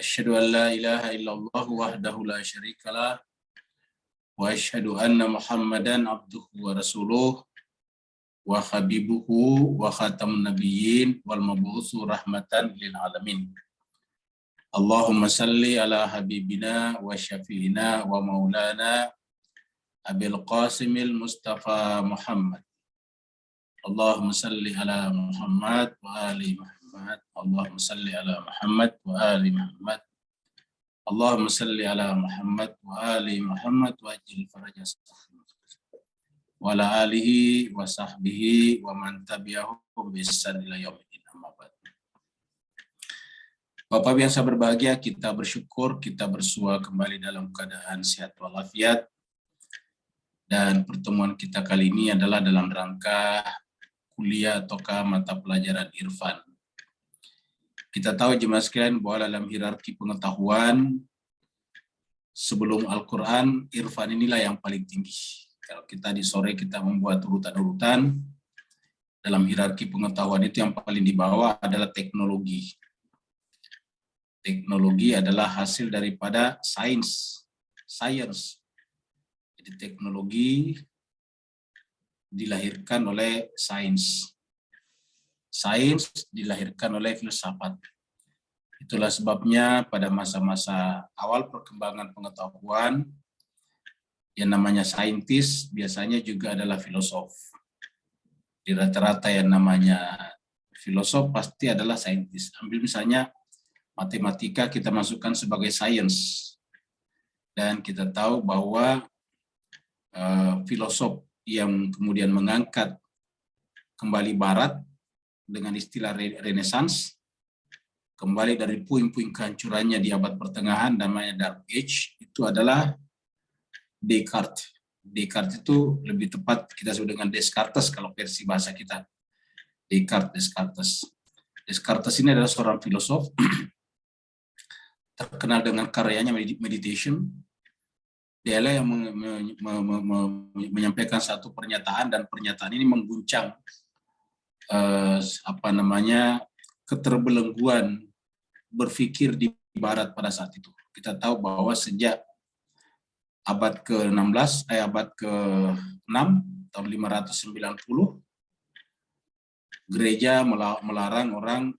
Asyhadu an la ilaha illallah wahdahu la syarikalah wa asyhadu anna Muhammadan abduhu wa rasuluh wa habibuhu wa khatamun nabiyyin wal mab'utsu rahmatan lil alamin. Allahumma salli ala habibina wa syafi'ina wa maulana Abil Qasimil Mustafa Muhammad. Allahumma salli ala Muhammad wa ali Muhammad. Allahumma salli ala Muhammad wa ali Muhammad. Allahumma salli ala Muhammad wa ali Muhammad wa ajil faraja wa ala alihi wa sahbihi wa man tabi'ahum bi ihsan ila yaumil amma ba'd. Bapak yang saya berbahagia, kita bersyukur kita bersua kembali dalam keadaan sehat walafiat. Dan pertemuan kita kali ini adalah dalam rangka kuliah ataukah mata pelajaran Irfan. Kita tahu jemaah sekalian bahwa dalam hierarki pengetahuan sebelum Al-Quran, Irfan inilah yang paling tinggi. Kalau kita di sore kita membuat urutan-urutan, dalam hierarki pengetahuan itu yang paling di bawah adalah teknologi. Teknologi adalah hasil daripada science. Jadi teknologi dilahirkan oleh sains. Sains dilahirkan oleh filsafat. Itulah sebabnya pada masa-masa awal perkembangan pengetahuan, yang namanya saintis biasanya juga adalah filosof. Di rata-rata yang namanya filosof pasti adalah saintis. Ambil misalnya matematika kita masukkan sebagai sains. Dan kita tahu bahwa filosof yang kemudian mengangkat kembali Barat dengan istilah Renaissance, kembali dari puing-puing kehancurannya di abad pertengahan, namanya Dark Age, itu adalah Descartes. Descartes itu lebih tepat kita sebut dengan Descartes kalau versi bahasa kita. Descartes. Descartes ini adalah seorang filosof terkenal dengan karyanya Meditation. Dialah yang menyampaikan satu pernyataan, dan pernyataan ini mengguncang keterbelengguan berpikir di Barat pada saat itu. Kita tahu bahwa sejak abad ke-16, abad ke-6 tahun 590, gereja melarang orang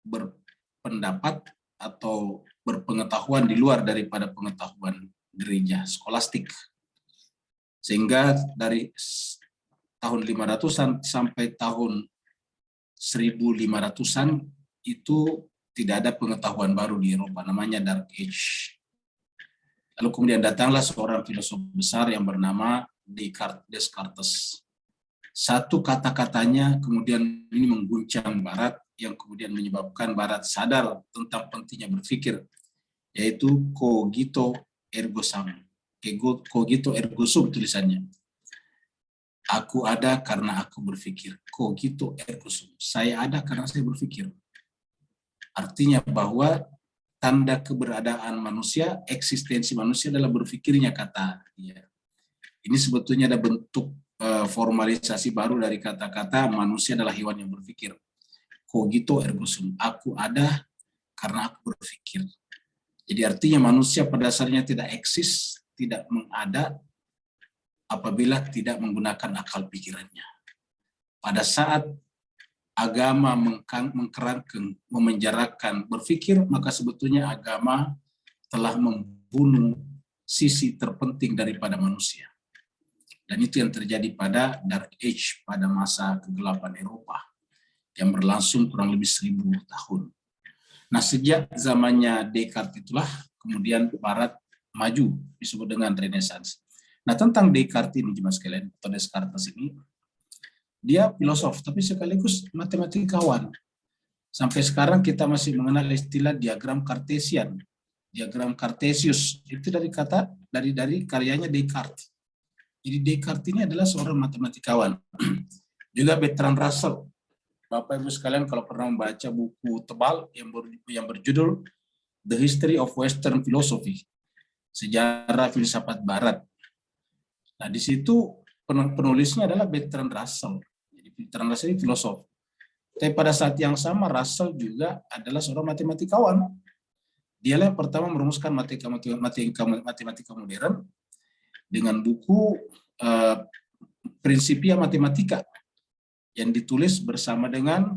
berpendapat atau berpengetahuan di luar daripada pengetahuan gereja skolastik. Sehingga dari tahun 500-an sampai tahun 1500-an itu tidak ada pengetahuan baru di Eropa, namanya Dark Age. Lalu kemudian datanglah seorang filosof besar yang bernama Descartes. Satu kata-katanya kemudian ini mengguncang Barat, yang kemudian menyebabkan Barat sadar tentang pentingnya berpikir, yaitu cogito ergo sum. Cogito ergo sum tulisannya. Aku ada karena aku berpikir. Cogito ergo sum. Saya ada karena saya berpikir. Artinya bahwa tanda keberadaan manusia, eksistensi manusia adalah berpikirnya, kata dia. Ini sebetulnya ada bentuk formalisasi baru dari kata-kata manusia adalah hewan yang berpikir. Cogito ergo sum. Aku ada karena aku berpikir. Jadi artinya manusia pada dasarnya tidak eksis, tidak mengada apabila tidak menggunakan akal pikirannya. Pada saat agama mengkerangkeng, memenjarakan berpikir, maka sebetulnya agama telah membunuh sisi terpenting daripada manusia. Dan itu yang terjadi pada Dark Age, pada masa kegelapan Eropa, yang berlangsung kurang lebih 1000 tahun. Nah, sejak zamannya Descartes itulah kemudian Barat maju, disebut dengan Renaissance. Nah, tentang Descartes ini, jemaah sekalian, atau Descartes ini, dia filosof, tapi sekaligus matematikawan. Sampai sekarang kita masih mengenal istilah diagram Cartesian, diagram Cartesius. Itu dari karyanya Descartes. Jadi Descartes ini adalah seorang matematikawan. Juga Bertrand Russell. Bapak Ibu sekalian kalau pernah membaca buku tebal yang berjudul The History of Western Philosophy, sejarah filsafat Barat. Nah, di situ penulisnya adalah Bertrand Russell. Jadi Bertrand Russell ini filosof. Tapi pada saat yang sama Russell juga adalah seorang matematikawan. Dialah yang pertama merumuskan matematika modern dengan buku Principia Mathematica yang ditulis bersama dengan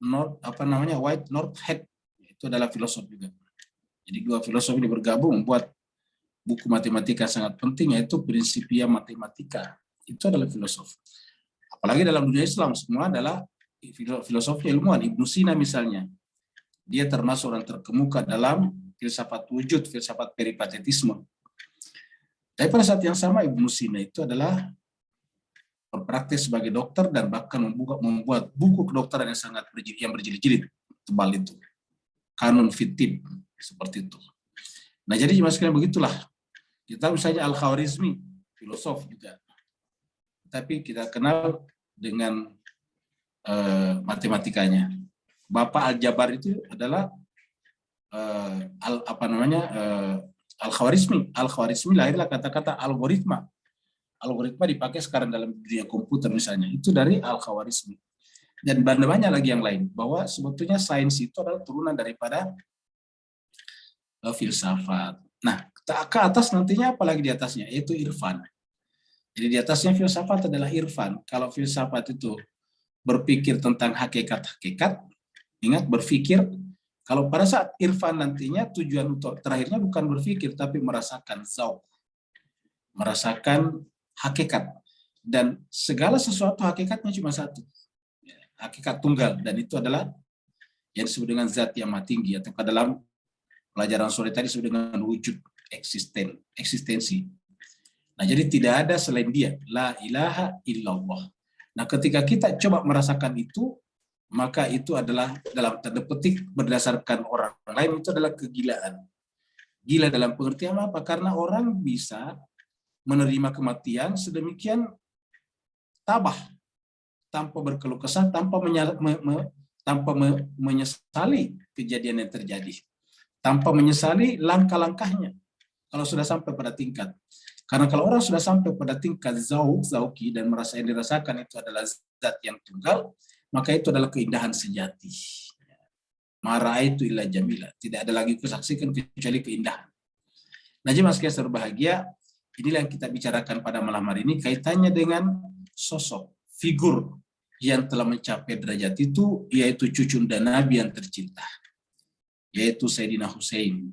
White Northhead, itu adalah filosof juga. Jadi dua filosof ini bergabung membuat buku matematika sangat penting, yaitu Principia Mathematica. Itu adalah filosof. Apalagi dalam dunia Islam semua adalah filosofi ilmuwan. Ibnu Sina misalnya, dia termasuk orang terkemuka dalam filsafat wujud, filsafat peripatetisme. Tapi pada saat yang sama Ibnu Sina itu adalah berpraktik sebagai dokter dan bahkan membuat buku kedokteran yang sangat berjilid-jilid tebal itu. Kanun Fitib, seperti itu. Nah, jadi mas sekalian begitulah. Kita misalnya Al-Khwarizmi, filosof juga. Tapi kita kenal dengan matematikanya. Bapak Al-Jabar itu adalah Al-Khwarizmi. Al-Khwarizmi lahirlah kata-kata algoritma. Algoritma dipakai sekarang dalam dunia komputer misalnya, itu dari Al-Khwarizmi. Dan banyak lagi yang lain, bahwa sebetulnya sains itu adalah turunan daripada filsafat. Nah, ke atas nantinya apalagi di atasnya, yaitu irfan. Jadi di atasnya filsafat adalah irfan. Kalau filsafat itu berpikir tentang hakikat-hakikat, ingat berpikir, kalau pada saat irfan nantinya tujuan terakhirnya bukan berpikir, tapi merasakan zauq, merasakan hakikat. Dan segala sesuatu hakikatnya cuma satu, hakikat tunggal, dan itu adalah yang disebut dengan zat yang maha tinggi, atau ke dalam pelajaran sore tadi disebut dengan wujud eksistensi. Nah, jadi tidak ada selain dia, la ilaha illallah. Nah, ketika kita coba merasakan itu, maka itu adalah dalam tanda petik berdasarkan orang lain, itu adalah kegilaan. Gila dalam pengertian apa? Karena orang bisa menerima kematian sedemikian tabah, tanpa berkeluh kesah, tanpa menyesali kejadian yang terjadi, tanpa menyesali langkah-langkahnya. Kalau sudah sampai pada tingkat, karena kalau orang sudah sampai pada tingkat zauki dan merasa yang dirasakan itu adalah zat yang tunggal, maka itu adalah keindahan sejati. Mara itu illa jamila, tidak ada lagi kusaksikan kecuali keindahan. Nah, jemaah sekalian berbahagia, inilah yang kita bicarakan pada malam hari ini, kaitannya dengan sosok, figur yang telah mencapai derajat itu, yaitu cucunda Nabi yang tercinta, yaitu Sayyidina Husain,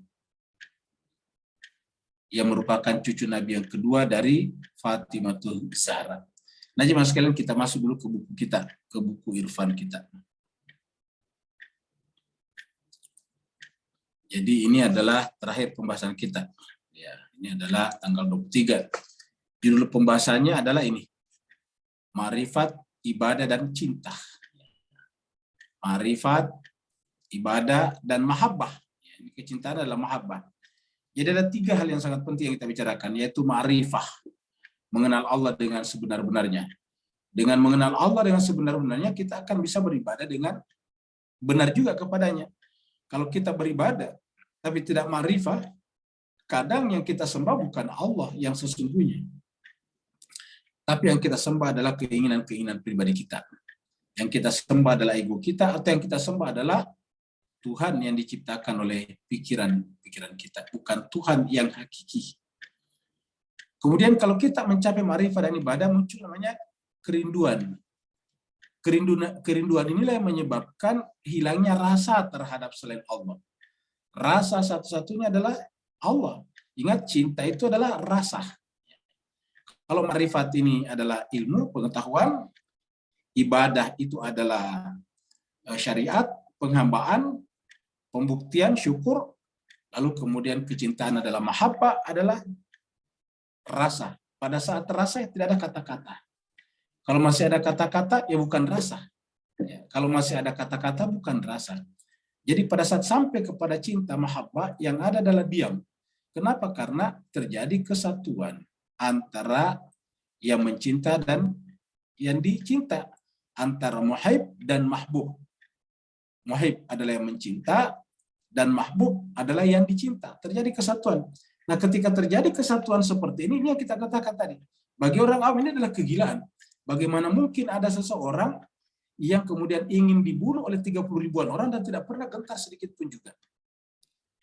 yang merupakan cucu Nabi yang kedua dari Fatimatul Zahra. Nah, jemaah sekalian, kita masuk dulu ke buku kita, ke buku irfan kita. Jadi ini adalah terakhir pembahasan kita. Ya, ini adalah tanggal 23. Judul pembahasannya adalah ini, Ma'rifat, Ibadah, dan Cinta. Ma'rifat, ibadah, dan mahabbah. Ini kecintaan adalah mahabbah. Jadi ada 3 hal yang sangat penting yang kita bicarakan, yaitu ma'rifah, mengenal Allah dengan sebenar-benarnya. Dengan mengenal Allah dengan sebenar-benarnya, kita akan bisa beribadah dengan benar juga kepadanya. Kalau kita beribadah, tapi tidak ma'rifah, kadang yang kita sembah bukan Allah yang sesungguhnya. Tapi yang kita sembah adalah keinginan-keinginan pribadi kita. Yang kita sembah adalah ego kita, atau yang kita sembah adalah Tuhan yang diciptakan oleh pikiran kita, bukan Tuhan yang hakiki. Kemudian kalau kita mencapai ma'rifah dan ibadah, muncul namanya kerinduan. Kerinduan inilah yang menyebabkan hilangnya rasa terhadap selain Allah. Rasa satu-satunya adalah Allah. Ingat, cinta itu adalah rasa. Kalau ma'rifat ini adalah ilmu, pengetahuan, ibadah itu adalah syariat, penghambaan, pembuktian, syukur, lalu kemudian kecintaan adalah mahabbah, adalah rasa. Pada saat rasa tidak ada kata-kata. Kalau masih ada kata-kata, ya bukan rasa. Ya, kalau masih ada kata-kata, bukan rasa. Jadi pada saat sampai kepada cinta, mahabbah, yang ada adalah diam. Kenapa? Karena terjadi kesatuan antara yang mencinta dan yang dicinta, antara muhib dan mahbub. Muhib adalah yang mencinta, dan mahbub adalah yang dicinta. Terjadi kesatuan. Nah, ketika terjadi kesatuan seperti ini yang kita katakan tadi. Bagi orang awam ini adalah kegilaan. Bagaimana mungkin ada seseorang yang kemudian ingin dibunuh oleh 30 ribuan orang dan tidak pernah gentar sedikit pun juga.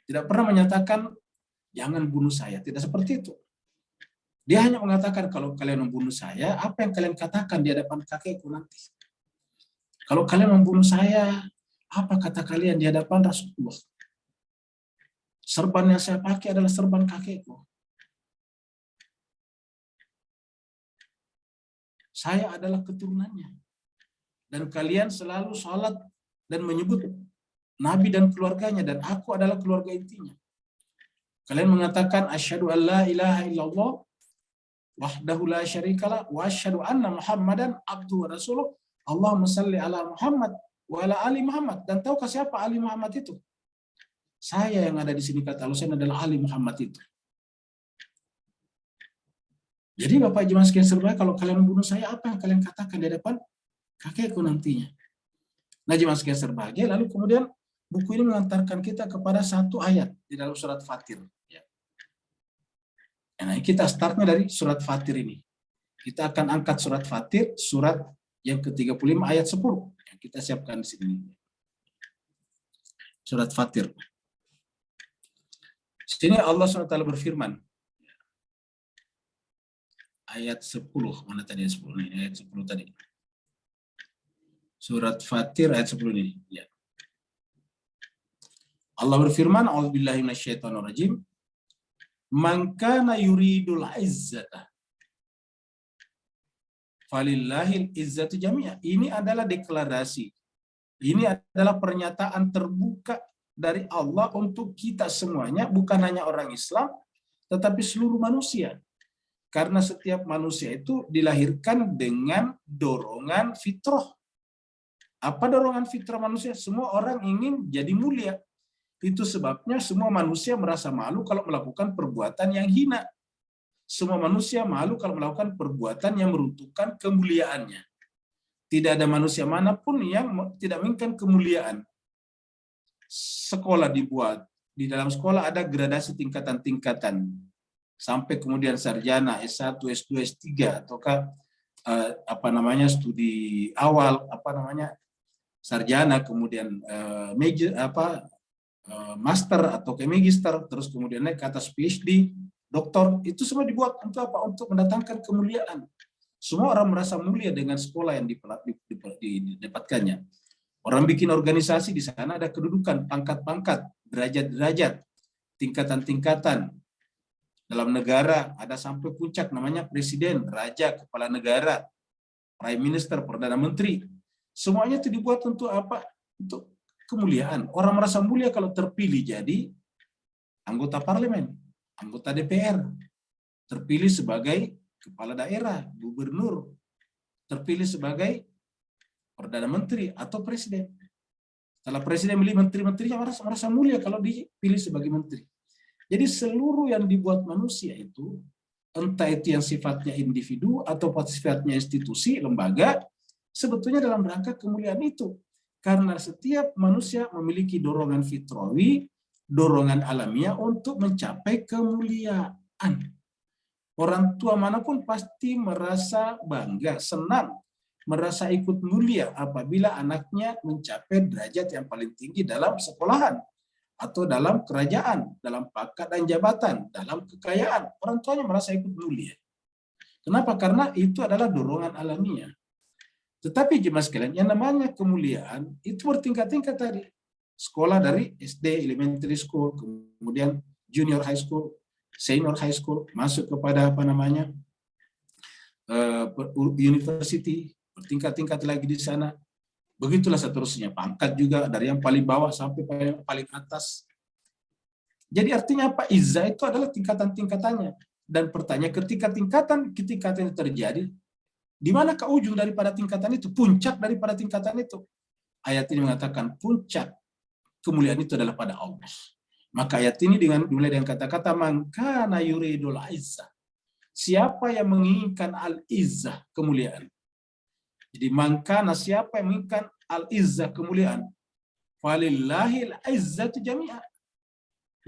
Tidak pernah menyatakan jangan bunuh saya, tidak seperti itu. Dia hanya mengatakan kalau kalian membunuh saya, apa yang kalian katakan di hadapan kakekku nanti? Kalau kalian membunuh saya, apa kata kalian di hadapan Rasulullah? Serban yang saya pakai adalah serban kakekku. Saya adalah keturunannya. Dan kalian selalu sholat dan menyebut Nabi dan keluarganya, dan aku adalah keluarga intinya. Kalian mengatakan asyhadu an la ilaha illallah wahdahu la syarikalah wa asyhadu anna Muhammadan abduhu wa rasuluh. Allahumma salli ala Muhammad wa ala ali Muhammad. Dan tahukah siapa Ali Muhammad itu? Saya yang ada di sini, kata Al-Husain, adalah Ali Muhammad itu. Jadi Bapak jemaah sekalian sekalian, kalau kalian membunuh saya, apa yang kalian katakan di hadapan kakekku nantinya? Nah jemaah sekalian serbahagia, lalu kemudian buku ini mengantarkan kita kepada satu ayat di dalam surat Fatir. Nah, kita startnya dari surat Fatir ini. Kita akan angkat surat Fatir, surat yang ke-35 ayat 10 yang kita siapkan di sini. Surat Fatir. Di sini Allah SWT berfirman. Ayat 10, mana tadi ayat 10 ini? Ayat 10 tadi. Surat Fatir ayat 10 ini. Ya. Allah berfirman, A'udzubillahi minasyaitonirrajim. Man kana yuridul izzata falillahil izzatu jami'a. Ini adalah deklarasi. Ini adalah pernyataan terbuka dari Allah untuk kita semuanya, bukan hanya orang Islam, tetapi seluruh manusia. Karena setiap manusia itu dilahirkan dengan dorongan fitrah. Apa dorongan fitrah manusia? Semua orang ingin jadi mulia. Itu sebabnya semua manusia merasa malu kalau melakukan perbuatan yang hina. Semua manusia malu kalau melakukan perbuatan yang meruntuhkan kemuliaannya. Tidak ada manusia manapun yang tidak menginginkan kemuliaan. Sekolah dibuat. Di dalam sekolah ada gradasi tingkatan-tingkatan. Sampai kemudian sarjana, S1, S2, S3, ataukah studi awal, sarjana, kemudian master atau ke magister, terus kemudian naik ke atas PhD, doktor, itu semua dibuat untuk apa? Untuk mendatangkan kemuliaan. Semua orang merasa mulia dengan sekolah yang didapatkannya. Orang bikin organisasi, di sana ada kedudukan, pangkat-pangkat, derajat-derajat, tingkatan-tingkatan. Dalam negara ada sampai puncak namanya presiden, raja, kepala negara, prime minister, perdana menteri. Semuanya itu dibuat untuk apa? Untuk kemuliaan. Orang merasa mulia kalau terpilih jadi anggota parlemen, anggota DPR, terpilih sebagai kepala daerah, gubernur, terpilih sebagai perdana menteri atau presiden. Setelah presiden milih menteri-menterinya, merasa mulia kalau dipilih sebagai menteri. Jadi seluruh yang dibuat manusia itu, entah itu yang sifatnya individu atau sifatnya institusi, lembaga, sebetulnya dalam rangka kemuliaan itu. Karena setiap manusia memiliki dorongan fitrawi, dorongan alamiah untuk mencapai kemuliaan. Orang tua manapun pasti merasa bangga, senang, merasa ikut mulia apabila anaknya mencapai derajat yang paling tinggi dalam sekolahan, atau dalam kerajaan, dalam pangkat dan jabatan, dalam kekayaan. Orang tuanya merasa ikut mulia. Kenapa? Karena itu adalah dorongan alamiah. Tetapi jemaah sekalian, yang namanya kemuliaan itu bertingkat-tingkat tadi. Sekolah dari SD, elementary school, kemudian junior high school, senior high school, masuk kepada university, bertingkat-tingkat lagi di sana. Begitulah seterusnya, pangkat juga dari yang paling bawah sampai yang paling atas. Jadi artinya apa? Izzah itu adalah tingkatan-tingkatannya. Dan pertanyaan, ketika tingkatan itu terjadi, di manakah ujung daripada tingkatan itu? Puncak daripada tingkatan itu. Ayat ini mengatakan puncak kemuliaan itu adalah pada Allah. Maka ayat ini dimulai dengan kata-kata man kana yuridul izzah. Siapa yang menginginkan al-izzah, kemuliaan. Jadi man kana, siapa yang menginginkan al-izzah, kemuliaan. Falillahil izzatu jami'a.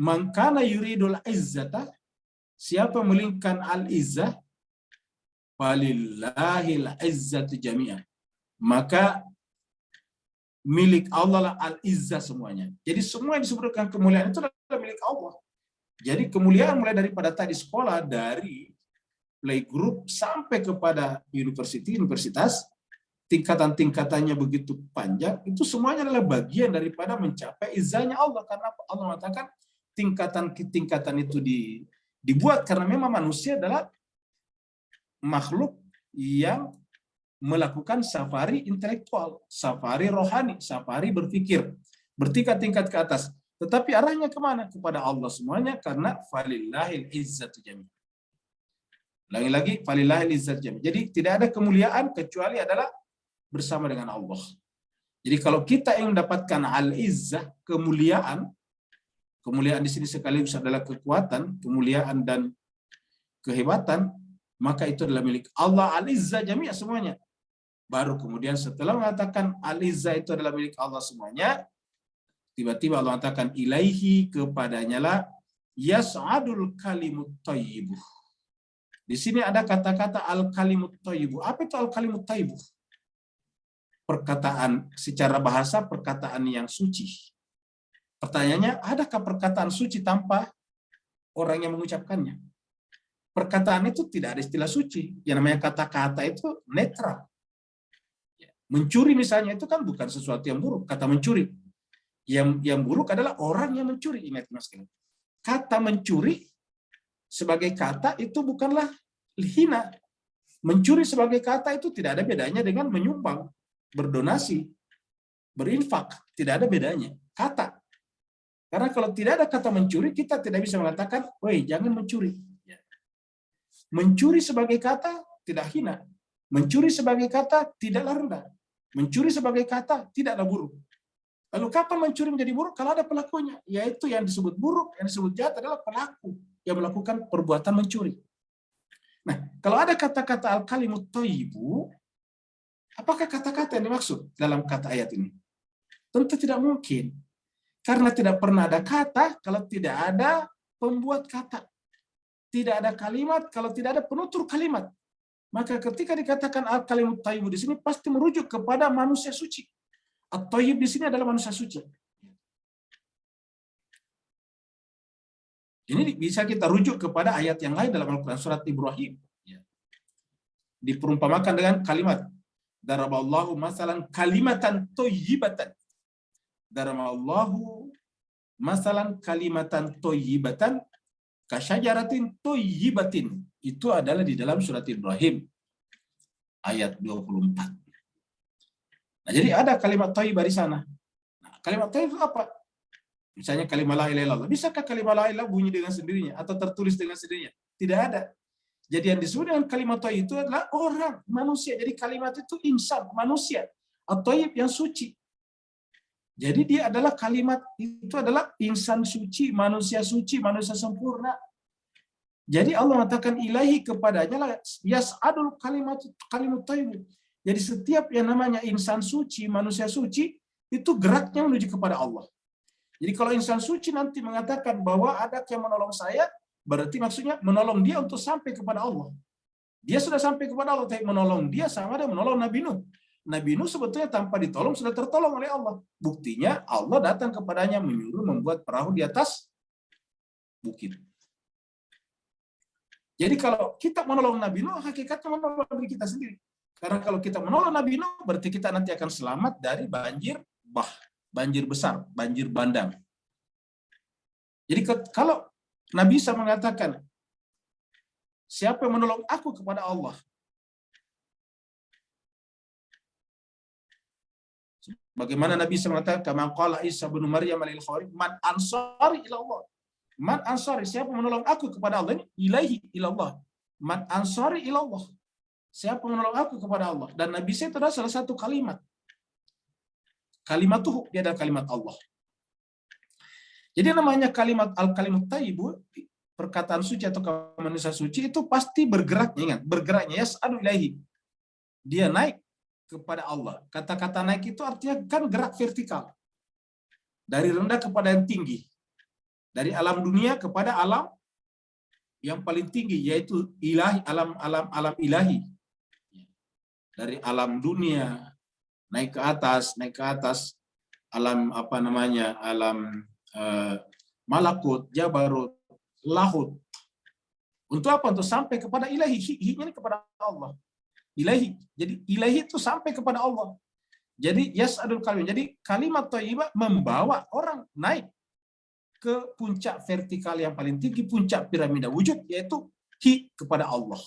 Man kana yuridul izzata, siapa yang menginginkan al-izzah, walillahil izzatu jami'an. Maka milik Allah lah al-izzah semuanya. Jadi semua yang disebutkan kemuliaan itu adalah milik Allah. Jadi kemuliaan mulai daripada tadi sekolah, dari playgroup sampai kepada universitas, tingkatan-tingkatannya begitu panjang, itu semuanya adalah bagian daripada mencapai izzahnya Allah. Karena Allah mengatakan tingkatan-tingkatan itu dibuat karena memang manusia adalah makhluk yang melakukan safari intelektual, safari rohani, safari berpikir, bertingkat-tingkat ke atas. Tetapi arahnya kemana? Kepada Allah semuanya, karena falillahil izzatu jami'. Lagi-lagi falillahil izzatu jami'. Jadi tidak ada kemuliaan kecuali adalah bersama dengan Allah. Jadi kalau kita ingin mendapatkan al-izzah, kemuliaan di sini sekaligus adalah kekuatan, kemuliaan dan kehebatan, maka itu adalah milik Allah, al-izzah jami'ah semuanya. Baru kemudian setelah mengatakan al-izzah itu adalah milik Allah semuanya, tiba-tiba Allah mengatakan ilaihi, kepadanya lah yas'adul kalimut thayyibuh. Di sini ada kata-kata al-kalimut thayyibuh. Apa itu al-kalimut thayyibuh? Perkataan secara bahasa, perkataan yang suci. Pertanyaannya, adakah perkataan suci tanpa orang yang mengucapkannya? Perkataan itu tidak ada istilah suci. Yang namanya kata-kata itu netral. Mencuri misalnya itu kan bukan sesuatu yang buruk. Kata mencuri. Yang buruk adalah orang yang mencuri. Ingat mas, kata mencuri sebagai kata itu bukanlah hina. Mencuri sebagai kata itu tidak ada bedanya dengan menyumbang, berdonasi, berinfak. Tidak ada bedanya. Kata. Karena kalau tidak ada kata mencuri, kita tidak bisa mengatakan, woi jangan mencuri. Mencuri sebagai kata tidak hina. Mencuri sebagai kata tidaklah rendah. Mencuri sebagai kata tidaklah buruk. Lalu kapan mencuri menjadi buruk? Kalau ada pelakunya. Yaitu yang disebut buruk, yang disebut jahat adalah pelaku yang melakukan perbuatan mencuri. Nah, kalau ada kata-kata al-kalimut thayyibu, apakah kata-kata yang dimaksud dalam kata ayat ini? Tentu tidak mungkin. Karena tidak pernah ada kata kalau tidak ada pembuat kata. Tidak ada kalimat kalau tidak ada penutur kalimat. Maka ketika dikatakan al-kalimut thayyibu di sini pasti merujuk kepada manusia suci. At-thayyib di sini adalah manusia suci. Ini bisa kita rujuk kepada ayat yang lain dalam Al-Quran, surat Ibrahim. Diperumpamakan dengan kalimat. Daraballahu masalan kalimatan thayyibatan. Daraballahu masalan kalimatan thayyibatan kasyajaratin thayyibatin. Itu adalah di dalam surat Ibrahim ayat 24. Nah, jadi ada kalimat thayyibah di sana. Nah, kalimat thayyib itu apa? Misalnya kalimat la ilaha illallah. Bisakah kalimat la ilaha bunyi dengan sendirinya atau tertulis dengan sendirinya? Tidak ada. Jadi yang disebut dengan kalimat thayyib itu adalah orang, manusia. Jadi kalimat itu insan, manusia. At-thayyib yang suci. Jadi dia adalah kalimat itu adalah insan suci, manusia sempurna. Jadi Allah mengatakan ilahi kepadanya lah yas'adul kalimut thayyib. Jadi setiap yang namanya insan suci, manusia suci, itu geraknya menuju kepada Allah. Jadi kalau insan suci nanti mengatakan bahwa ada yang menolong saya, berarti maksudnya menolong dia untuk sampai kepada Allah. Dia sudah sampai kepada Allah, tapi menolong dia sama dengan menolong Nabi Nuh. Nabi Nuh sebetulnya tanpa ditolong sudah tertolong oleh Allah. Buktinya Allah datang kepadanya menyuruh membuat perahu di atas bukit. Jadi kalau kita menolong Nabi Nuh, hakikatnya menolong diri kita sendiri. Karena kalau kita menolong Nabi Nuh, berarti kita nanti akan selamat dari banjir besar, banjir bandang. Jadi kalau Nabi Isa mengatakan, siapa yang menolong aku kepada Allah? Bagaimana Nabi Isa mengatakan, kama qala Isa bin Maryam lil Khawarij, man ansari ila Allah. Man ansari, siapa menolong aku kepada Allah? Ini ilaihi ilallah. Man ansari ila Allah. Siapa menolong aku kepada Allah? Dan Nabi Isa itu adalah salah satu kalimat. Kalimat itu dia adalah kalimat Allah. Jadi namanya kalimat al-kalimut thayyibu, perkataan suci atau manusia suci itu pasti bergeraknya, ingat, bergeraknya yas'adu ilaihi. Dia naik kepada Allah. Kata-kata naik itu artinya kan gerak vertikal. Dari rendah kepada yang tinggi. Dari alam dunia kepada alam yang paling tinggi, yaitu ilahi, alam ilahi. Dari alam dunia naik ke atas alam alam malakut, jabarut, lahut. Untuk apa? Untuk sampai kepada ilahi. Hi-nya ini kepada Allah. Ilahi. Jadi ilahi itu sampai kepada Allah. Jadi yas'adul kalim. Jadi kalimat thayyibah membawa orang naik ke puncak vertikal yang paling tinggi, puncak piramida wujud, yaitu kepada Allah.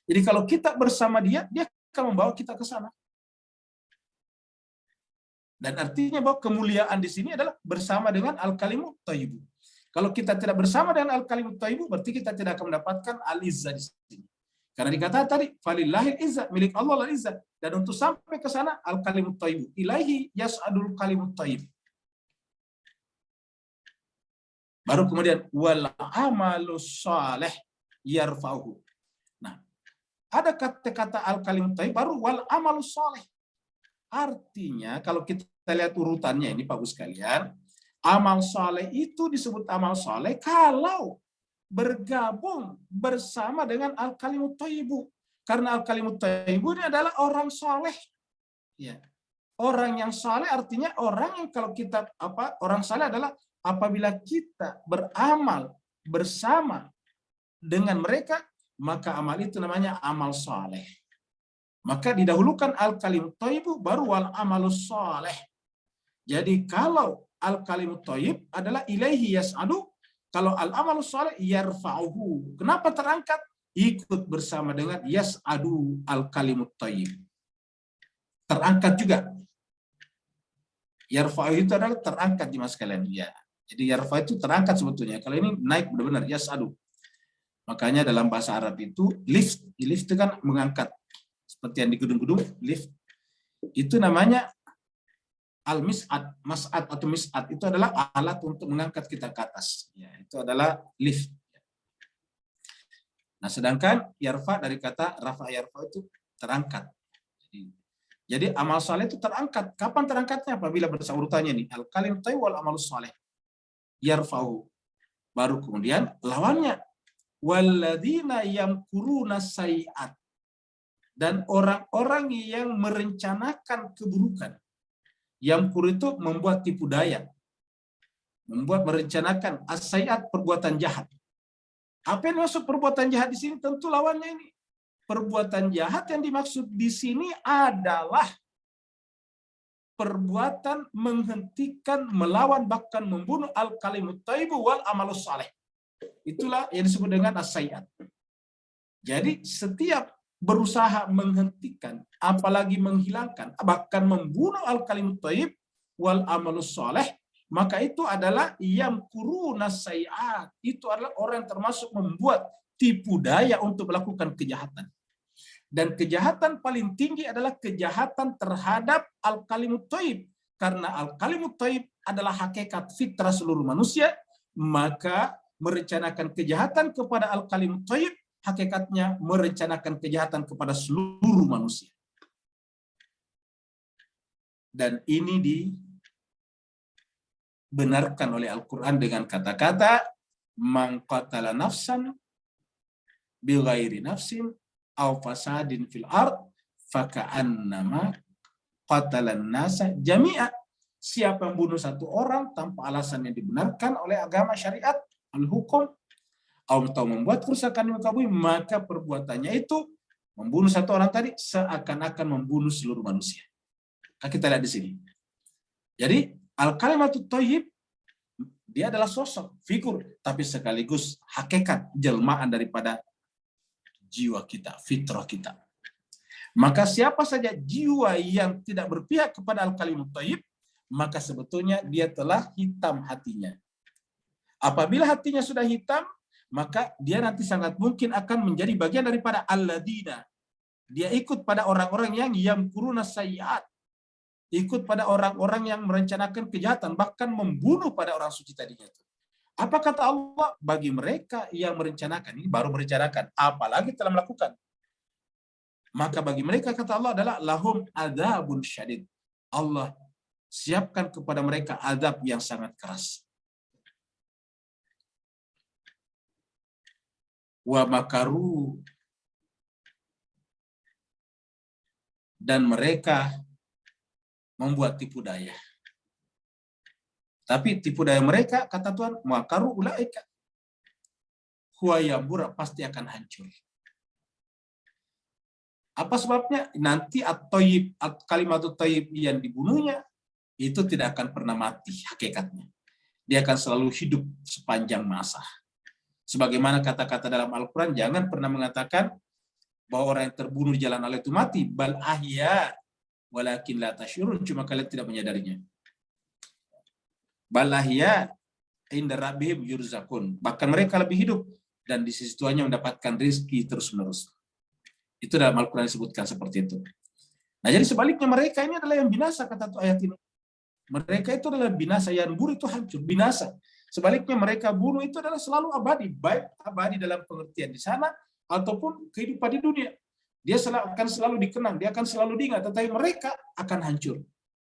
Jadi kalau kita bersama dia, dia akan membawa kita ke sana. Dan artinya bahwa kemuliaan di sini adalah bersama dengan al-kalimut thayyibu. Kalau kita tidak bersama dengan al-kalimut thayyibu, berarti kita tidak akan mendapatkan al-izzah di sini. Karena dikatakan tadi, falillahil izzah, milik Allah al izzah. Dan untuk sampai ke sana, al-kalimut thayyibu. Ilaihi yas'adul kalimut thayyib. Baru kemudian, wal amalus salih yarfa'uhu. Nah, ada kata-kata al-kalimut thayyib, baru wal amalus salih. Artinya, kalau kita lihat urutannya ini, Pak Gus sekalian, amal saleh itu disebut amal saleh kalau bergabung bersama dengan al-kalimut thayyibu. Karena al-kalimut thayyibu ini adalah orang saleh. Ya. Orang yang saleh artinya orang yang kalau kita orang saleh adalah apabila kita beramal bersama dengan mereka, maka amal itu namanya amal saleh. Maka didahulukan al-kalimut thayyibu baru wal amalus saleh. Jadi kalau al-kalimut thayyib adalah ilaihi yas'adu, kalau al-amalus saleh yarfa'uhu. Kenapa terangkat? Ikut bersama dengan yas'adu al-kalimut thayyib. Terangkat juga. Yarfa'uhu itu adalah terangkat di mas kalian. Ya. Jadi yarfa' itu terangkat sebetulnya. Kalau ini naik benar-benar yas'adu. Makanya dalam bahasa Arab itu lift itu kan mengangkat. Seperti yang di gedung-gedung, lift. Itu namanya al-mis'ad, mas'ad atau mis'ad. Itu adalah alat untuk mengangkat kita ke atas. Ya, itu adalah lift. Nah, sedangkan yarfa dari kata rafa yarfa itu terangkat. Jadi amal saleh itu terangkat. Kapan terangkatnya? Apabila berurutannya nih. Al-kalim thayyib wal amalus saleh. Yarfa'u. Baru kemudian lawannya. Walladzina yamkuruna sayi'at. Dan orang-orang yang merencanakan keburukan. Yamkur itu membuat tipu daya. Merencanakan as-sayi'at, perbuatan jahat. Apa yang maksud perbuatan jahat di sini? Tentu lawannya ini. Perbuatan jahat yang dimaksud di sini adalah perbuatan menghentikan, melawan, bahkan membunuh al-kalimut thayyibu wal amalus saleh. Itulah yang disebut dengan as-sayi'at. Jadi setiap berusaha menghentikan, apalagi menghilangkan, bahkan membunuh al-kalimut thayyib wal amalus saleh, maka itu adalah yamkuruna sayi'at. Itu adalah orang yang termasuk membuat tipu daya untuk melakukan kejahatan. Dan kejahatan paling tinggi adalah kejahatan terhadap al-kalimut thayyib. Karena al-kalimut thayyib adalah hakikat fitrah seluruh manusia, maka merencanakan kejahatan kepada al-kalimut thayyib hakikatnya merencanakan kejahatan kepada seluruh manusia. Dan ini dibenarkan oleh Al-Quran dengan kata-kata man qatala nafsan bighairi nafsin aw fasadin fil ard faka'annama qatalan nasa jami'a. Siapa yang bunuh satu orang tanpa alasan yang dibenarkan oleh agama syariat, al-hukum, atau membuat kerusakan di muka bumi, maka perbuatannya itu membunuh satu orang tadi seakan-akan membunuh seluruh manusia. Nah, kita lihat di sini. Jadi al-kalimatut thayyib dia adalah sosok, figur, tapi sekaligus hakikat jelmaan daripada jiwa kita, fitrah kita. Maka siapa saja jiwa yang tidak berpihak kepada al-kalimatut thayyib, maka sebetulnya dia telah hitam hatinya. Apabila hatinya sudah hitam, maka dia nanti sangat mungkin akan menjadi bagian daripada alladzina. Dia ikut pada orang-orang yang yamkuruna sayiat. Ikut pada orang-orang yang merencanakan kejahatan, bahkan membunuh pada orang suci tadinya itu. Apa kata Allah? Bagi mereka yang merencanakan, ini baru merencanakan, apalagi telah melakukan. Maka bagi mereka kata Allah adalah lahum adzabun syadid. Allah siapkan kepada mereka azab yang sangat keras. Wa makaru, dan mereka membuat tipu daya. Tapi tipu daya mereka, kata Tuhan, makaru ulaika huwa yambur, pasti akan hancur. Apa sebabnya? Nanti at-thayyib, kalimat thayyib yang dibunuhnya itu tidak akan pernah mati hakikatnya. Dia akan selalu hidup sepanjang masa. Sebagaimana kata-kata dalam Al-Quran, jangan pernah mengatakan bahwa orang yang terbunuh di jalan Allah itu mati. Bal ahya walakin la tashurun, cuma kalian tidak menyadarinya. Bal ahya inda rabbihim yurzakun. Bahkan mereka lebih hidup dan di sisi Tuhannya mendapatkan rezeki terus-menerus. Itu dalam Al-Quran disebutkan seperti itu. Nah, jadi sebaliknya mereka ini adalah yang binasa, kata ayat ini. Mereka itu adalah binasa, yang buru itu hancur, binasa. Sebaliknya mereka bunuh itu adalah selalu abadi, baik abadi dalam pengertian di sana ataupun kehidupan di dunia. Dia akan selalu dikenang, dia akan selalu diingat, tetapi mereka akan hancur.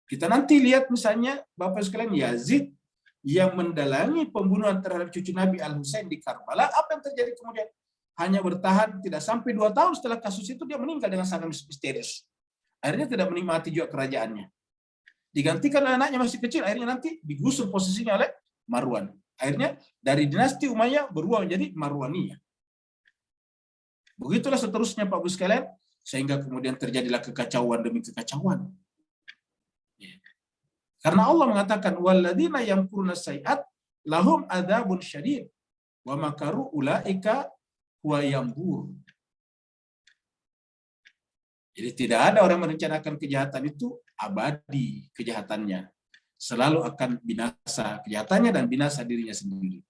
Kita nanti lihat misalnya Bapak sekalian, Yazid yang mendalangi pembunuhan terhadap cucu Nabi Al-Husain di Karbala, apa yang terjadi kemudian? Hanya bertahan tidak sampai 2 tahun setelah kasus itu dia meninggal dengan sangat misterius. Akhirnya tidak menikmati juga kerajaannya. Digantikan oleh anaknya masih kecil, akhirnya nanti digusur posisinya oleh Marwan. Akhirnya dari dinasti Umayyah berubah menjadi Marwaniyah. Begitulah seterusnya Pak Bu sekalian, sehingga kemudian terjadilah kekacauan demi kekacauan. Karena Allah mengatakan walladzina yamkuruna sayyi'at lahum adzabun syadid wa makaru ulaika huwa yambur. Jadi tidak ada orang merencanakan kejahatan itu abadi kejahatannya. Selalu akan binasa kejahatannya dan binasa dirinya sendiri.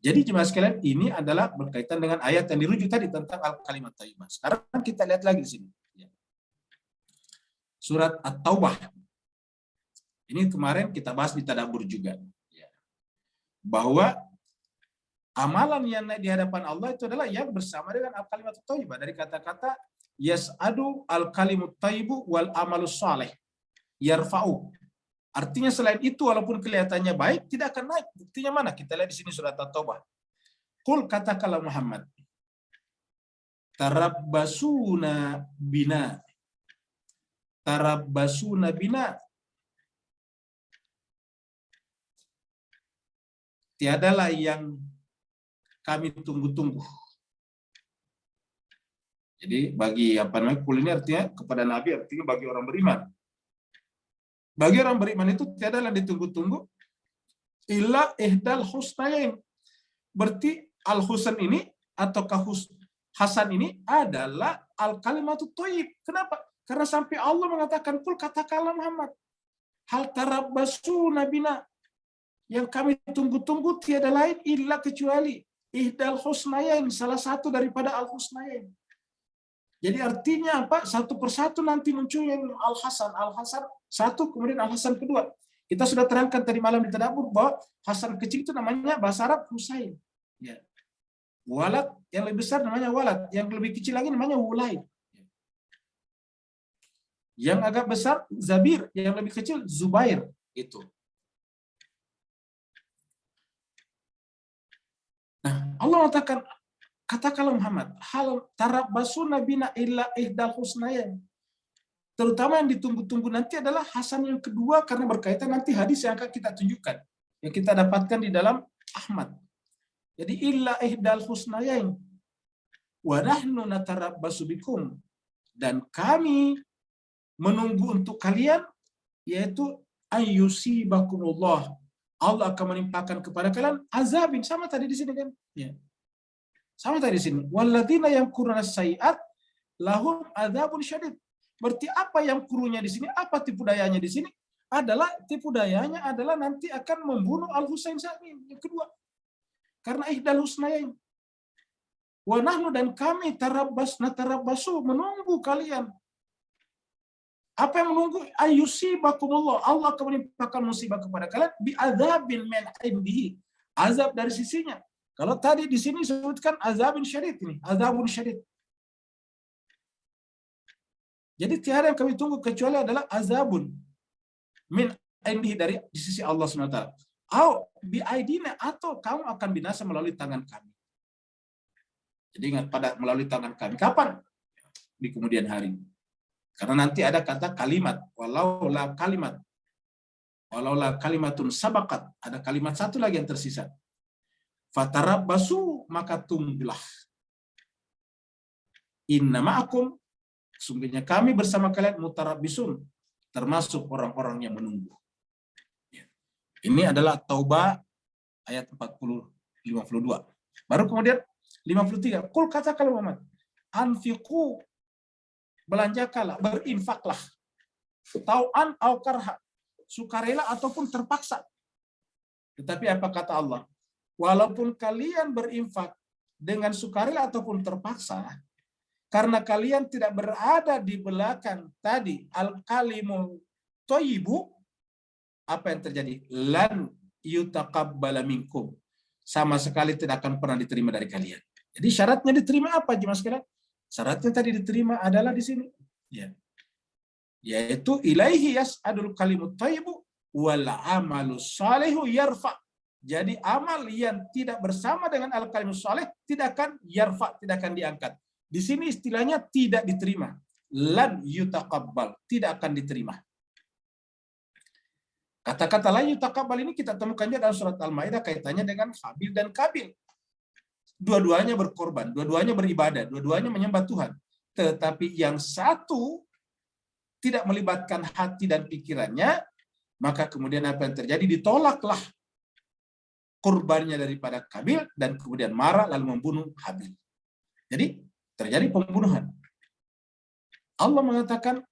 Jadi jemaah sekalian, ini adalah berkaitan dengan ayat yang dirujuk tadi tentang al-kalimat thayyibah. Sekarang kita lihat lagi di sini. Surat At-Taubah. Ini kemarin kita bahas di tadabbur juga. Bahwa amalan yang di hadapan Allah itu adalah yang bersama dengan al-kalimat thayyibah. Dari kata-kata yas'adu al-kalimut thayyibu wal amalus saleh yarfa'u. Artinya selain itu walaupun kelihatannya baik tidak akan naik. Buktinya mana? Kita lihat di sini surat At-Taubah. Qul katakanlah Muhammad. Tarabbasuna bina. Tarabbasuna bina. Tiadalah yang kami tunggu-tunggu. Jadi bagi kul ini artinya kepada Nabi, artinya bagi orang beriman. Bagi orang beriman itu tiada yang ditunggu-tunggu illa ihdal husnain. Berarti al-husn ini atau Hasan ini adalah al-kalimatut thayyib. Kenapa? Karena sampai Allah mengatakan kul katakanlah Muhammad. Hal tarabbasuna bina. Yang kami tunggu-tunggu tiada lain illa kecuali ihdal husnain, salah satu daripada al-husnain. Jadi artinya apa? Satu persatu nanti muncul yang Al-Hasan. Al-Hasan satu, kemudian Al-Hasan kedua. Kita sudah terangkan tadi malam di tadabbur bahwa Hasan kecil itu namanya bahasa Arab Husain. Ya. Walad yang lebih besar namanya Walad. Yang lebih kecil lagi namanya Wulaid. Yang agak besar Zabir. Yang lebih kecil Zubair. Itu. Nah, Allah mengatakan, katakanlah Muhammad, hal tarabbasuna bina illa ihdal husnayn. Terutama yang ditunggu-tunggu nanti adalah Hasan yang kedua karena berkaitan nanti hadis yang akan kita tunjukkan. Yang kita dapatkan di dalam Ahmad. Jadi illa ihdal husnayn. Wa nahnu natarabbasu bikum. Dan kami menunggu untuk kalian yaitu ayyusibakumullah. Allah akan menimpakan kepada kalian azabin, sama tadi di sini kan? Ya. Sama tadi di sini. Walladzina yamkuruna sayyi'at lahum adzabun syadid. Berarti apa yang kurunya di sini? Apa tipu dayanya di sini? Tipu dayanya adalah nanti akan membunuh Al-Husain yang kedua. Karena ihdal husnain. Wa nahnu dan kami tarabbasu menunggu kalian. Apa yang menunggu? Ayyusibakumullah. Allah akan menimpakan musibah kepada kalian bi adzabin min indihi. Azab dari sisinya. Kalau tadi di sini disebutkan azabun syadid ini, azabun syadid. Jadi tiada yang kami tunggu kecuali adalah azabun min indihi dari di sisi Allah SWT. Au bi aidina, atau kamu akan binasa melalui tangan kami. Jadi ingat pada melalui tangan kami. Kapan? Di kemudian hari. Karena nanti ada kata kalimat, walau la kalimat. Walaulah kalimatun sabaqat, ada kalimat satu lagi yang tersisa. Fatarabbasu, maka tunggulah. Inna ma'akum, sungguhnya kami bersama kalian mutarabbisun, termasuk orang-orang yang menunggu. Ini adalah Taubah ayat 52. Baru kemudian 53. Kul katakan Muhammad, anfiqu, belanjakanlah, berinfaklah. Tau'an au karha, sukarela ataupun terpaksa. Tetapi apa kata Allah? Walaupun kalian berinfak dengan sukarela ataupun terpaksa, karena kalian tidak berada di belakang tadi al-kalimul thayyibu, apa yang terjadi? Lan yutaqabbala minkum, sama sekali tidak akan pernah diterima dari kalian. Jadi syaratnya diterima apa, jemaah sekalian? Syaratnya tadi diterima adalah di sini, ya, yaitu ilaihi yas'adul kalimut thayyibu wal amalus salihu yarfa. Jadi amal yang tidak bersama dengan al-kalimus salih tidak akan yarfa, tidak akan diangkat. Di sini istilahnya tidak diterima. Lan yutaqabbal, tidak akan diterima. Kata-kata la yutaqabbal ini kita temukan dalam surat Al-Maidah kaitannya dengan Habil dan Kabil. Dua-duanya berkorban, dua-duanya beribadah, dua-duanya menyembah Tuhan. Tetapi yang satu tidak melibatkan hati dan pikirannya, maka kemudian apa yang terjadi? Ditolaklah kurbannya daripada Kabil dan kemudian marah lalu membunuh Habil. Jadi terjadi pembunuhan. Allah mengatakan,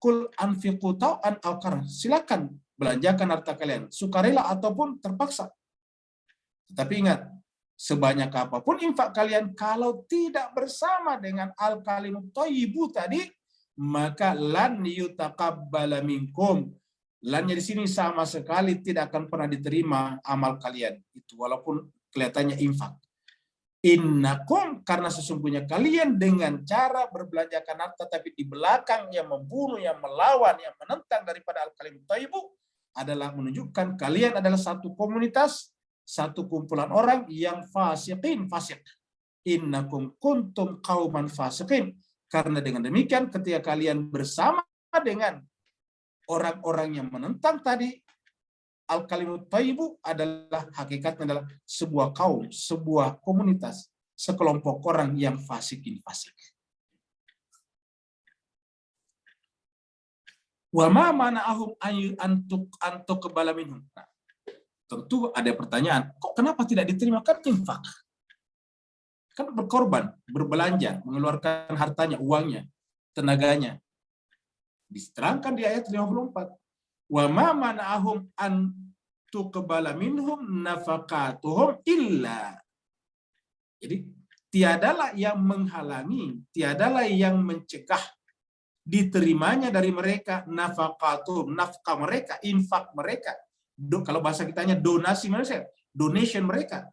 kul anfiqu tau'an aw karha, silakan belanjakan harta kalian sukarela ataupun terpaksa. Tetapi ingat, sebanyak apapun infak kalian kalau tidak bersama dengan al-kalimut thayyibu tadi, maka lan yutaqabbala minkum. Lannya di sini sama sekali tidak akan pernah diterima amal kalian itu, walaupun kelihatannya infak. Innakum, karena sesungguhnya kalian dengan cara berbelanjakan harta tapi di belakang yang membunuh, yang melawan, yang menentang daripada al-kalimut thayyibu, adalah menunjukkan kalian adalah satu komunitas, satu kumpulan orang yang fasiqin, fasik. Innakum kuntum qauman fasiqin. Karena dengan demikian ketika kalian bersama dengan orang-orang yang menentang tadi, al-kalimut thayyibu adalah hakikatnya adalah sebuah kaum, sebuah komunitas, sekelompok orang yang fasikin fasik. Wa ma mana'ahum antuk kebala minhum. Nah, tentu ada pertanyaan, kok kenapa tidak diterima? Kan infak. Kan berkorban, berbelanja, mengeluarkan hartanya, uangnya, tenaganya. Diterangkan di ayat 54. Wa ma mana'ahum an tuqbala minhum nafaqatuhum illa. Jadi tiadalah yang menghalangi, tiadalah yang mencegah diterimanya dari mereka nafaqatuhum, nafkah mereka, infak mereka. Kalau bahasa kitanya donasi mereka, donation mereka.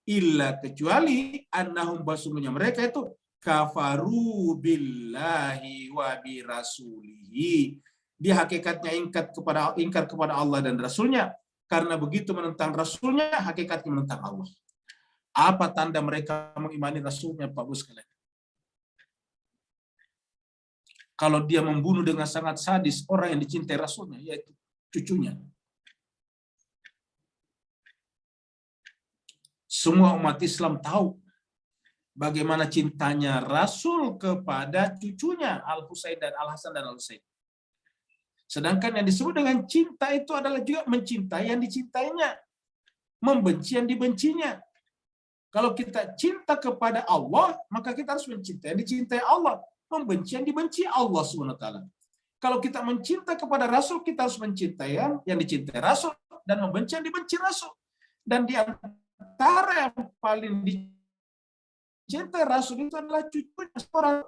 Illa, kecuali annahum, basungnya mereka itu kafaru billahi wa bi rasulihi. Dia hakikatnya ingkar kepada Allah dan Rasulnya. Karena begitu menentang Rasulnya, hakikatnya menentang Allah. Apa tanda mereka mengimani Rasulnya, Pak Bus sekalian? Kalau dia membunuh dengan sangat sadis orang yang dicintai Rasulnya, yaitu cucunya. Semua umat Islam tahu bagaimana cintanya Rasul kepada cucunya Al-Husain dan Al-Hasan dan Al-Husain. Sedangkan yang disebut dengan cinta itu adalah juga mencintai yang dicintainya, membenci yang dibencinya. Kalau kita cinta kepada Allah, maka kita harus mencintai yang dicintai Allah, membenci yang dibenci Allah SWT. Kalau kita mencinta kepada Rasul, kita harus mencintai yang dicintai Rasul dan membenci yang dibenci Rasul. Dan di antara yang paling dicintai Rasul itu adalah cucunya seorang.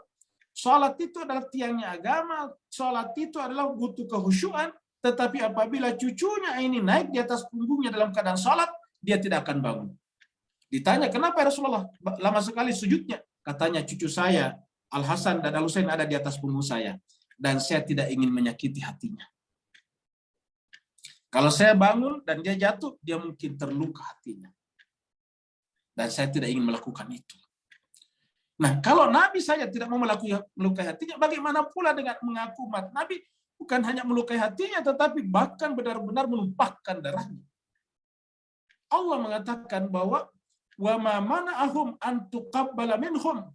Salat itu adalah tiangnya agama, salat itu adalah butuh kehusyuan, tetapi apabila cucunya ini naik di atas punggungnya dalam keadaan salat, dia tidak akan bangun. Ditanya, kenapa ya Rasulullah lama sekali sujudnya? Katanya, cucu saya, Al-Hasan dan Al-Husain ada di atas punggung saya, dan saya tidak ingin menyakiti hatinya. Kalau saya bangun dan dia jatuh, dia mungkin terluka hatinya. Dan saya tidak ingin melakukan itu. Nah, kalau Nabi saja tidak mau melukai hatinya, bagaimana pula dengan mengaku umat Nabi? bukan hanya melukai hatinya, tetapi bahkan benar-benar menumpahkan darahnya. Allah mengatakan bahwa wa ma mana'ahum an tuqabbala minhum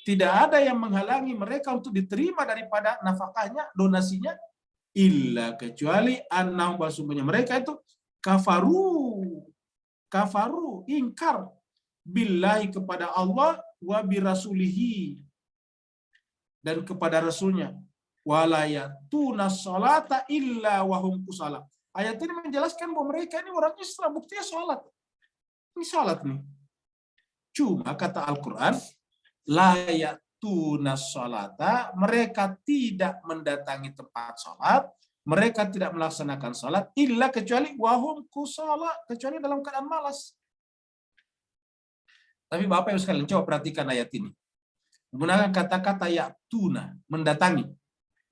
tidak ada yang menghalangi mereka untuk diterima daripada nafkahnya, donasinya, illa kecuali annahum basumnya mereka itu kafaru ingkar billahi kepada Allah wa birasulihi dan kepada rasulnya, walayatuna sholata illa wahum kusala. Ayat ini menjelaskan bahwa mereka ini orang Islam, buktinya sholat. Ini sholat nih. Cuma kata Al-Quran, layatuna sholata, mereka tidak mendatangi tempat sholat, mereka tidak melaksanakan sholat, illa kecuali wahum kusala, kecuali dalam keadaan malas. Tapi Bapak Ibu sekalian, coba perhatikan ayat ini. Menggunakan kata-kata yatuna, mendatangi.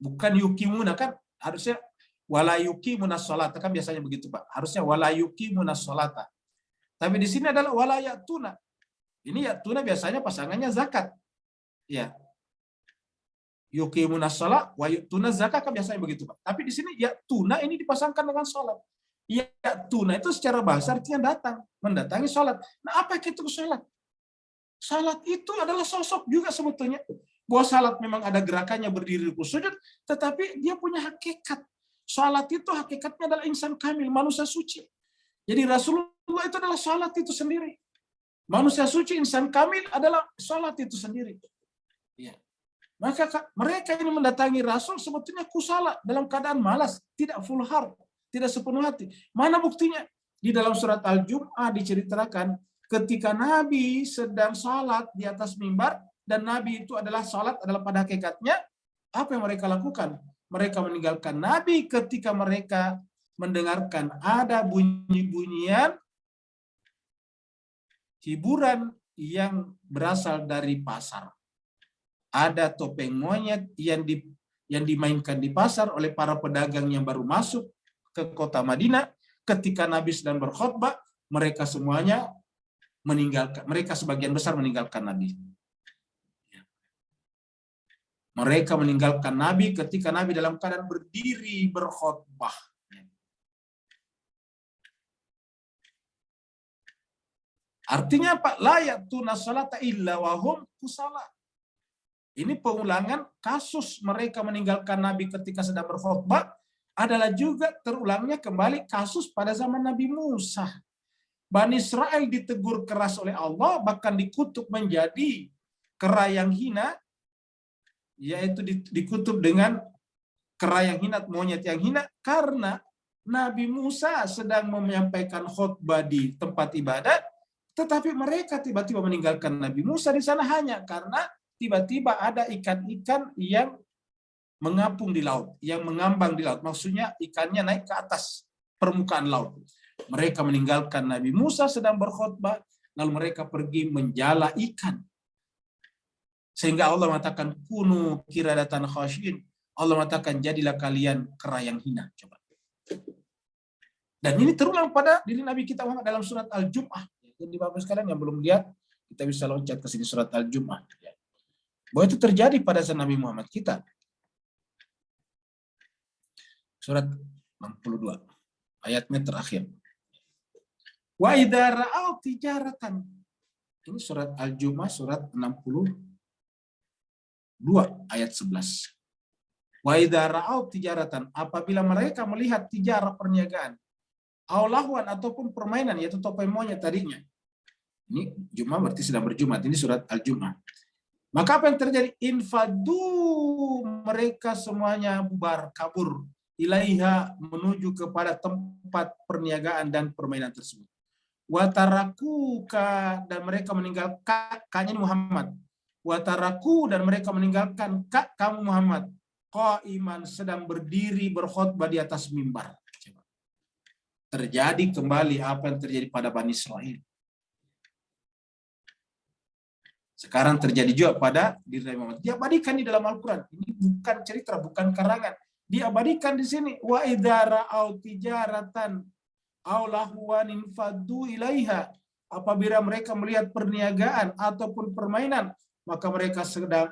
Bukan yukimuna, kan harusnya wala yuqimuna sholata, kan biasanya begitu Pak. Harusnya wala yuqimuna sholata. Tapi di sini adalah wala yatuna. Ini yatuna biasanya pasangannya zakat. Ya. Yuqimuna sholat wa yutuna zakat, kan biasanya begitu Pak. Tapi di sini yatuna ini dipasangkan dengan sholat. Yatuna itu secara bahasa artinya datang, mendatangi sholat. Nah, apa itu sholat? Sholat itu adalah sosok juga sebetulnya. Bahwa sholat memang ada gerakannya berdiri sujud, tetapi dia punya hakikat. Salat itu hakikatnya adalah insan kamil, manusia suci. Jadi Rasulullah itu adalah salat itu sendiri. Manusia suci, insan kamil adalah salat itu sendiri. Ya. Maka mereka ini mendatangi Rasul sebetulnya kusala, dalam keadaan malas, tidak full heart, tidak sepenuh hati. Mana buktinya? Di dalam surat Al-Jum'ah diceritakan ketika Nabi sedang salat di atas mimbar, dan Nabi itu adalah salat adalah pada hakikatnya, apa yang mereka lakukan? Mereka meninggalkan Nabi ketika mereka mendengarkan ada bunyi-bunyian hiburan yang berasal dari pasar. Ada topeng monyet yang dimainkan di pasar oleh para pedagang yang baru masuk ke kota Madinah. Ketika Nabi sedang berkhutbah, mereka semuanya meninggalkan. Mereka sebagian besar meninggalkan Nabi. Mereka meninggalkan Nabi ketika Nabi dalam keadaan berdiri berkhutbah. Artinya apa? La ya'tuna sholata illa wahum kusala. Ini pengulangan kasus mereka meninggalkan Nabi ketika sedang berkhutbah adalah juga terulangnya kembali kasus pada zaman Nabi Musa. Bani Israel ditegur keras oleh Allah, bahkan dikutuk menjadi kera yang hina, yaitu dikutuk dengan kera yang hina, monyet yang hina, karena Nabi Musa sedang menyampaikan khutbah di tempat ibadat, tetapi mereka tiba-tiba meninggalkan Nabi Musa di sana hanya karena tiba-tiba ada ikan-ikan yang mengapung di laut, yang mengambang di laut. Maksudnya ikannya naik ke atas permukaan laut. Mereka meninggalkan Nabi Musa sedang berkhutbah, lalu mereka pergi menjala ikan. Sehingga Allah mengatakan kunu kiradatan khasyin. Allah mengatakan jadilah kalian kera yang hina. Coba. Dan ini terulang pada diri Nabi kita Muhammad dalam surat Al-Jum'ah. Jadi Bapak sekalian yang belum lihat, kita bisa loncat ke sini surat Al-Jum'ah. Bahwa itu terjadi pada zaman Nabi Muhammad kita. Surat 62. Ayatnya terakhir. Wa idza ra'aw tijaratan. Ini surat Al-Jum'ah surat 62 ayat 11. Wa idza ra'aw tijaratan, apabila mereka melihat tijarah perniagaan, aw lahwan ataupun permainan, yaitu topeng monyet tadinya. Ini Jum'ah berarti sedang berjumat. Ini surat Al-Jum'ah. Maka apa yang terjadi? Infadu, mereka semuanya bubar kabur ilaiha, menuju kepada tempat perniagaan dan permainan tersebut. Watarakuka, dan mereka meninggalkan kaknya Muhammad. Wataraku, dan mereka meninggalkan kamu Muhammad. Qaiman, sedang berdiri berkhutbah di atas mimbar. Terjadi kembali apa yang terjadi pada Bani Israel. Sekarang terjadi juga pada diri Nabi Muhammad. Diabadikan di dalam Al-Quran. Ini bukan cerita, bukan karangan. Diabadikan di sini. Wa idza ra'au tijaratan aw lahwan faddu ilaiha. Apabila mereka melihat perniagaan ataupun permainan, maka mereka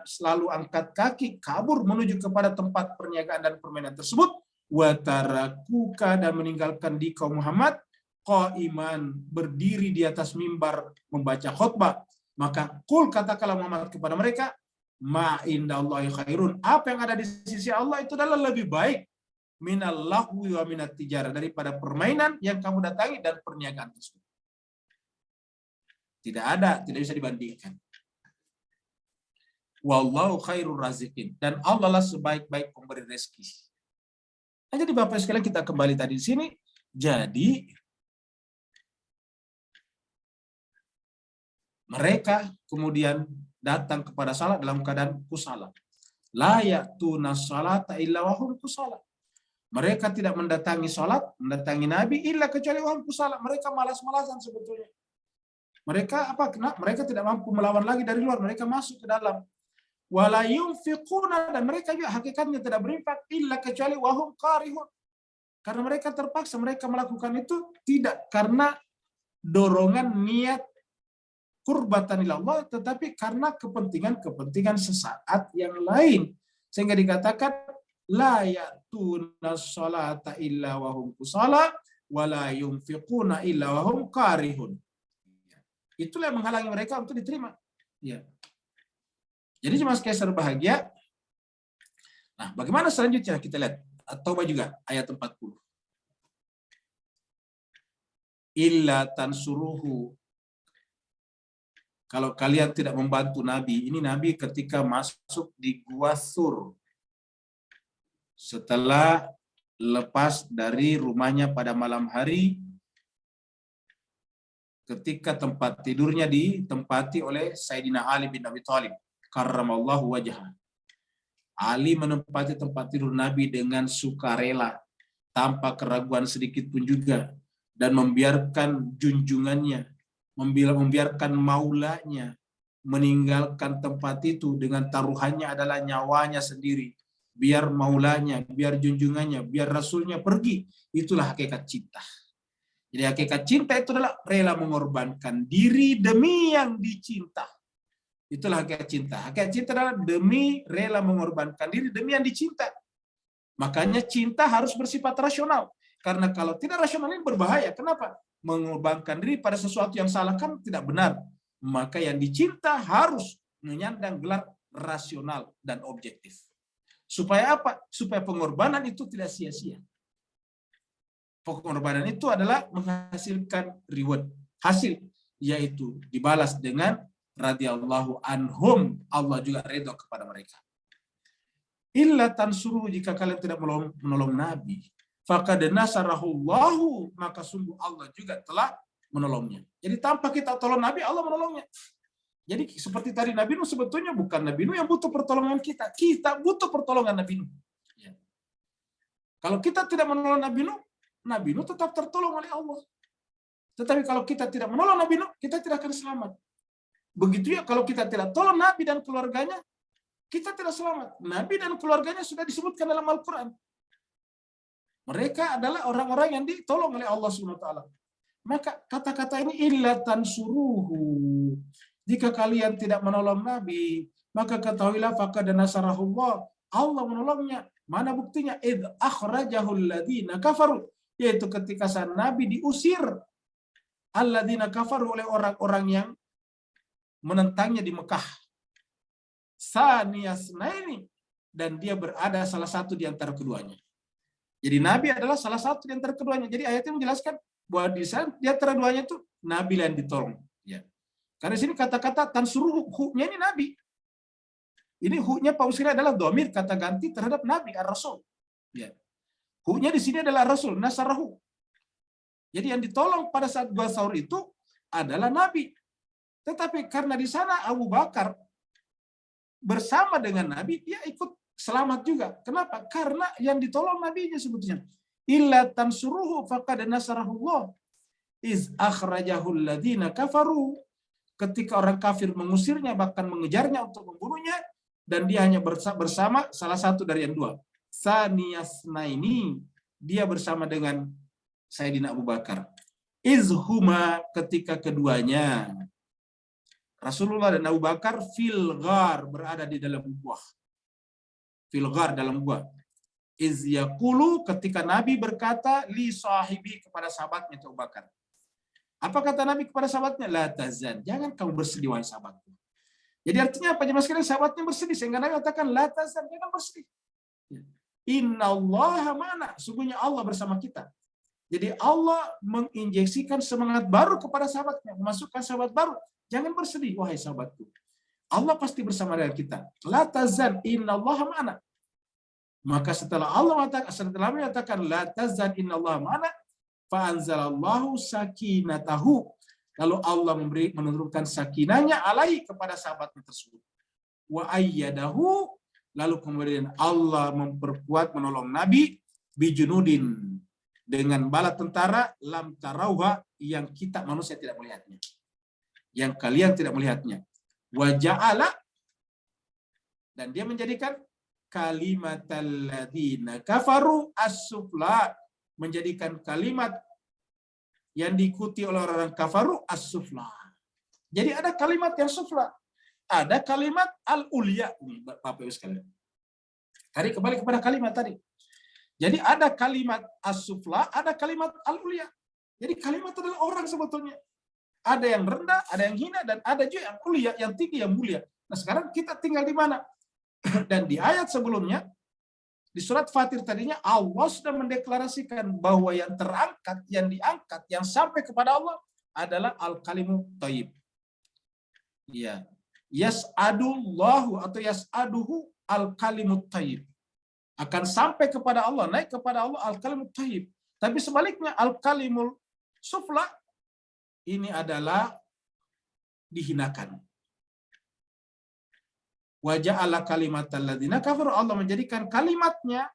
selalu angkat kaki kabur menuju kepada tempat perniagaan dan permainan tersebut. Wa tarakuka, dan meninggalkan di kaum Muhammad qaiman, berdiri di atas mimbar membaca khutbah. Maka kul, katakanlah Muhammad kepada mereka, ma indallahi khairun, apa yang ada di sisi Allah itu adalah lebih baik minal lahwi wa minat tijarah, daripada permainan yang kamu datangi dan perniagaan tersebut. Tidak bisa dibandingkan. Wallahu khairur raziqin, dan Allah lah sebaik-baik pemberi rezeki. Nah, jadi Bapak sekalian, kita kembali tadi di sini. Jadi mereka kemudian datang kepada salat dalam keadaan kusala. La ya'tuna salata illa wahum kusala. Mereka tidak mendatangi salat, mendatangi Nabi illa kecuali wahum kusala. Mereka malas-malasan sebetulnya. Mereka mereka tidak mampu melawan lagi dari luar, mereka masuk ke dalam. Wala yunfiquna, dan mereka juga hakikatnya tidak berinfak illa kecuali wahum karihun. Karena mereka terpaksa, mereka melakukan itu tidak karena dorongan niat qurbatan ilallah, tetapi karena kepentingan sesaat yang lain. Sehingga dikatakan la ya'tuna sholata illa wahum kusala wa la yunfiquna illa wahum karihun. Itulah yang menghalangi mereka untuk diterima. Ya. Jadi cuma Kaisar bahagia. Nah, bagaimana selanjutnya kita lihat At-Taubah juga ayat 40. Illa tansuruhu, kalau kalian tidak membantu Nabi. Ini Nabi ketika masuk di Gua Thur, setelah lepas dari rumahnya pada malam hari, ketika tempat tidurnya ditempati oleh Sayyidina Ali bin Abi Thalib karramallahu wajhah. Ali menempati tempat tidur Nabi dengan sukarela, tanpa keraguan sedikit pun juga, dan membiarkan junjungannya, membiarkan maulanya meninggalkan tempat itu dengan taruhannya adalah nyawanya sendiri. Biar maulanya, biar junjungannya, biar rasulnya pergi. Itulah hakikat cinta. Jadi hakikat cinta itu adalah rela mengorbankan diri demi yang dicinta. Itulah hakikat cinta. Hakikat cinta adalah demi rela mengorbankan diri demi yang dicinta. Makanya cinta harus bersifat rasional. Karena kalau tidak rasional ini berbahaya. Kenapa? Mengorbankan diri pada sesuatu yang salah kan tidak benar. Maka yang dicinta harus menyandang gelar rasional dan objektif. Supaya apa? Supaya pengorbanan itu tidak sia-sia. Pengorbanan itu adalah menghasilkan reward, hasil, yaitu dibalas dengan radhiyallahu anhum, Allah juga redha kepada mereka. Illa tansuru, jika kalian tidak menolong Nabi, faqad nasarahullahu, maka sungguh Allah juga telah menolongnya. Jadi tanpa kita tolong Nabi, Allah menolongnya. Jadi seperti tadi Nabi Nuh, sebetulnya bukan Nabi Nuh yang butuh pertolongan kita butuh pertolongan Nabi Nuh. Ya. Kalau kita tidak menolong Nabi Nuh tetap tertolong oleh Allah. Tetapi kalau kita tidak menolong Nabi Nuh, kita tidak akan selamat. Begitu ya kalau kita tidak tolong Nabi dan keluarganya, kita tidak selamat. Nabi dan keluarganya sudah disebutkan dalam Al-Quran. Mereka adalah orang-orang yang ditolong oleh Allah SWT. Maka kata-kata ini illa tansuruhu. Jika kalian tidak menolong Nabi, maka ketahuilah faqad nasarahullah, Allah menolongnya. Mana buktinya? Idh akhrajahul ladzina kafaru, yaitu ketika sang Nabi diusir alladzina kafaru oleh orang-orang yang menentangnya di Mekah. Saniyasnaini, dan dia berada salah satu di antara keduanya. Jadi Nabi adalah salah satu di antara keduanya. Jadi ayatnya menjelaskan bahwa di antara keduanya itu Nabi yang ditolong. Ya. Karena di sini kata-kata tansuruh, hu-nya ini Nabi. Ini hu-nya Pak Usri adalah dhamir, kata ganti terhadap Nabi, ar-Rasul. Ya. Hu-nya di sini adalah Rasul, nasarahu. Jadi yang ditolong pada saat Gua Thur itu adalah Nabi. Tetapi karena di sana Abu Bakar bersama dengan Nabi, dia ikut selamat juga. Kenapa? Karena yang ditolong Nabinya sebetulnya. Illa tansuruhu faqad nasarahullah iz akhrajahul ladzina kafaru, ketika orang kafir mengusirnya, bahkan mengejarnya untuk membunuhnya, dan dia hanya bersama salah satu dari yang dua. Saniyasnaini, dia bersama dengan Sayyidina Abu Bakar. Izhuma, ketika keduanya Rasulullah dan Abu Bakar fil ghar, berada di dalam gua. Fil ghar, dalam gua. Iz yaqulu, ketika Nabi berkata li sahibi, kepada sahabatnya Abu Bakar. Apa kata Nabi kepada sahabatnya? La tazan, jangan kamu bersedih wahai sahabatku. Jadi artinya apa? Jemaah sekalian, sahabatnya bersedih sehingga Nabi katakan la tazan, jangan bersedih. Innallaha ma'ana, sungguhnya Allah bersama kita. Jadi Allah menginjeksikan semangat baru kepada sahabatnya, memasukkan sahabat baru. Jangan bersedih wahai sahabatku. Allah pasti bersama dengan kita. La tazan innallaha ma'ana. Maka setelah Allah mengatakan la tazan innallaha ma'ana, fa anzalallahu sakinatahu. Lalu Allah menurunkan sakinahnya alaihi, kepada sahabatnya tersebut. Wa ayyadahu, lalu kemudian Allah memperkuat, menolong Nabi bijunudin, dengan bala tentara lam tarauha, yang kita manusia tidak melihatnya, yang kalian tidak melihatnya. Wa ja'ala, dan dia menjadikan kalimatal ladzina kafaru as-sufla, menjadikan kalimat yang diikuti oleh orang kafaru as-sufla. Jadi ada kalimat yang sufla, ada kalimat al-ulya. Bapak Ibu sekalian, tadi kembali kepada kalimat tadi. Jadi ada kalimat as-sufla, ada kalimat al-ulya. Jadi kalimat adalah orang sebetulnya. Ada yang rendah, ada yang hina, dan ada juga yang ulya, yang tinggi, yang mulia. Nah sekarang kita tinggal di mana? Dan di ayat sebelumnya, di surat Fatir tadinya, Allah sudah mendeklarasikan bahwa yang terangkat, yang diangkat, yang sampai kepada Allah adalah al-kalimu thayyib. Ya. Yas'adullahu atau yas'aduhu al-kalimu thayyib. Akan sampai kepada Allah, naik kepada Allah al-kalimut thayyib. Tapi sebaliknya al-kalimul sufla ini adalah dihinakan. Wa ja'ala kalimatal ladzina kafaru, Allah menjadikan kalimatnya,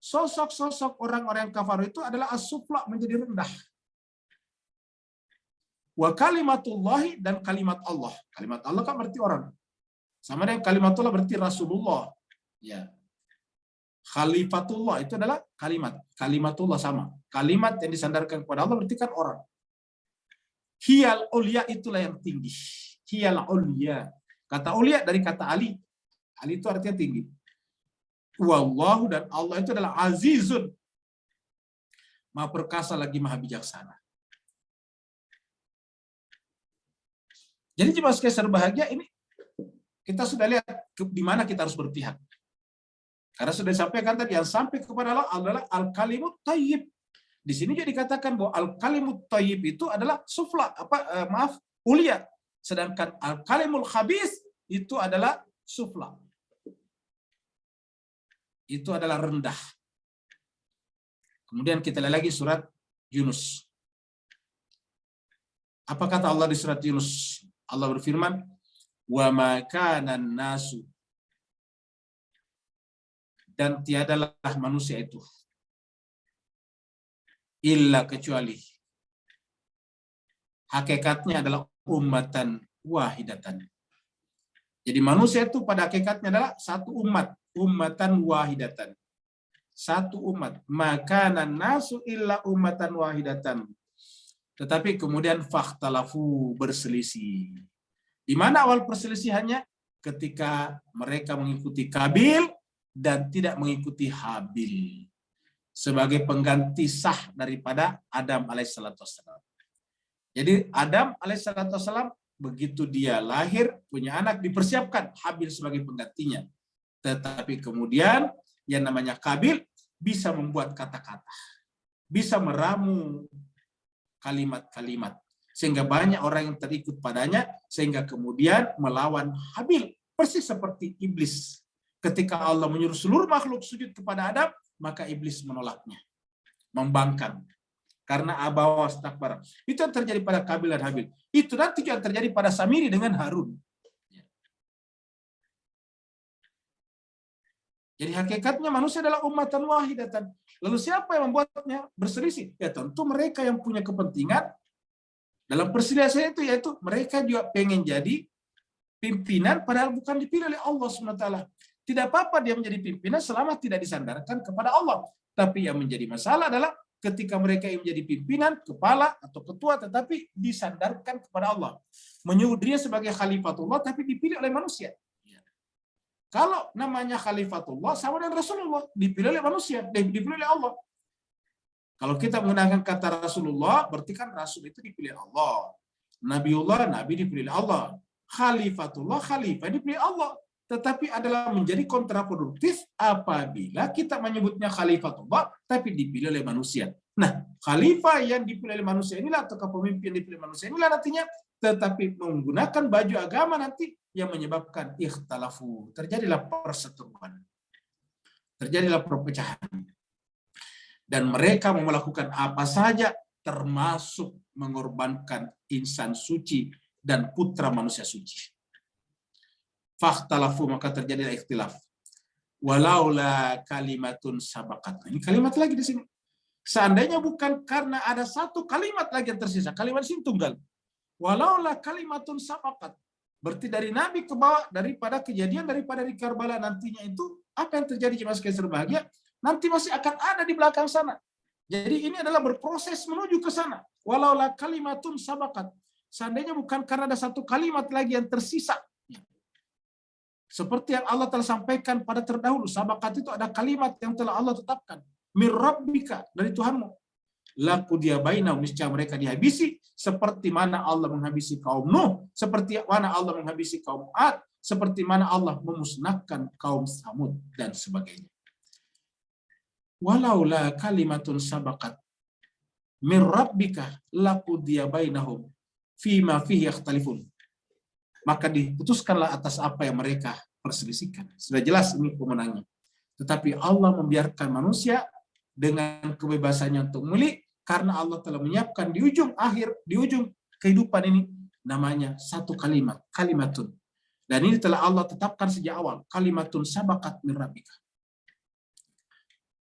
sosok-sosok orang-orang kafir itu adalah as-sufla, menjadi rendah. Wa kalimatullahi, dan kalimat Allah. Kalimat Allah kan berarti orang. Sama dengan kalimatullah berarti Rasulullah. Ya. Khalifatullah itu adalah kalimat. Kalimatullah sama. Kalimat yang disandarkan kepada Allah berarti kan orang. Hiyal ulia, itulah yang tinggi. Hiyal ulia. Kata ulia dari kata Ali. Ali itu artinya tinggi. Wallahu, dan Allah itu adalah azizun, maha perkasa lagi maha bijaksana. Jadi jemaah sekalian berbahagia, ini kita sudah lihat di mana kita harus berpihak. Karena sudah disampaikan tadi, yang sampai kepada Allah adalah al-kalimut thayyib. Di sini juga dikatakan bahwa al-kalimut thayyib itu adalah sufla, ulia. Sedangkan al-kalimul khabis itu adalah sufla. Itu adalah rendah. Kemudian kita lihat lagi surat Yunus. Apa kata Allah di surat Yunus? Allah berfirman, "Wa ma kana nasu", dan tiadalah manusia itu illa, kecuali, hakikatnya adalah ummatan wahidatan. Jadi manusia itu pada hakikatnya adalah satu umat, ummatan wahidatan. Satu umat. Makanan nasu illa ummatan wahidatan. Tetapi kemudian fakhtalafu, berselisih. Di mana awal perselisihannya? Ketika mereka mengikuti Kabil dan tidak mengikuti Habil sebagai pengganti sah daripada Adam alaihissalam. Jadi Adam alaihissalam begitu dia lahir, punya anak, dipersiapkan Habil sebagai penggantinya. Tetapi kemudian yang namanya Kabil bisa membuat kata-kata, bisa meramu kalimat-kalimat, sehingga banyak orang yang terikut padanya, sehingga kemudian melawan Habil. Persis seperti iblis. Ketika Allah menyuruh seluruh makhluk sujud kepada Adam, maka iblis menolaknya, membangkang. Karena abawa wastakbar. Itu yang terjadi pada Kabil dan Habil. Itu nanti yang terjadi pada Samiri dengan Harun. Jadi hakikatnya manusia adalah ummatan wahidatan. Lalu siapa yang membuatnya berselisih? Ya tentu mereka yang punya kepentingan dalam perselisihan itu, yaitu mereka juga pengen jadi pimpinan padahal bukan dipilih oleh Allah SWT. Tidak apa-apa dia menjadi pimpinan selama tidak disandarkan kepada Allah. Tapi yang menjadi masalah adalah ketika mereka yang menjadi pimpinan, kepala atau ketua, tetapi disandarkan kepada Allah. Menyebut dirinya sebagai khalifatullah, tapi dipilih oleh manusia. Kalau namanya khalifatullah, sama dengan Rasulullah, dipilih oleh manusia, dipilih oleh Allah. Kalau kita menggunakan kata Rasulullah, berarti kan Rasul itu dipilih Allah. Nabiullah, Nabi dipilih Allah. Khalifatullah, Khalifah dipilih Allah. Tetapi adalah menjadi kontraproduktif apabila kita menyebutnya khalifatullah tapi dipilih oleh manusia. Nah, khalifah yang dipilih oleh manusia inilah, atau pemimpin yang dipilih manusia inilah nantinya, tetapi menggunakan baju agama nanti yang menyebabkan ikhtalafu. Terjadilah perseteruan. Terjadilah perpecahan. Dan mereka mau melakukan apa saja, termasuk mengorbankan insan suci dan putra manusia suci. Fakhtalafu, maka terjadilah ikhtilaf. Walaula kalimatun sabakat. Ini kalimat lagi di sini. Seandainya bukan karena ada satu kalimat lagi yang tersisa. Kalimat sini tunggal. Walaula kalimatun sabakat. Berarti dari Nabi ke bawah, daripada kejadian daripada di Karbala nantinya itu, apa yang terjadi jemaah sekalian berbahagia, nanti masih akan ada di belakang sana. Jadi ini adalah berproses menuju ke sana. Walaula kalimatun sabakat. Seandainya bukan karena ada satu kalimat lagi yang tersisa. Seperti yang Allah telah sampaikan pada terdahulu, sabakat itu ada kalimat yang telah Allah tetapkan. Mir rabbika, dari Tuhanmu. Laqudiya bainahum, niscaya mereka dihabisi seperti mana Allah menghabisi kaum Nuh, seperti mana Allah menghabisi kaum Ad, seperti mana Allah memusnahkan kaum Samud dan sebagainya. Walaula kalimatun sabakat mir rabbika laqudiya bainahum fima fihi yakhtalifun. Maka diputuskanlah atas apa yang mereka perselisihkan. Sudah jelas ini pemenangnya. Tetapi Allah membiarkan manusia dengan kebebasannya untuk memilih, karena Allah telah menyiapkan di ujung akhir, di ujung kehidupan ini, namanya satu kalimat, kalimatun. Dan ini telah Allah tetapkan sejak awal, kalimatun sabakat min rabbika.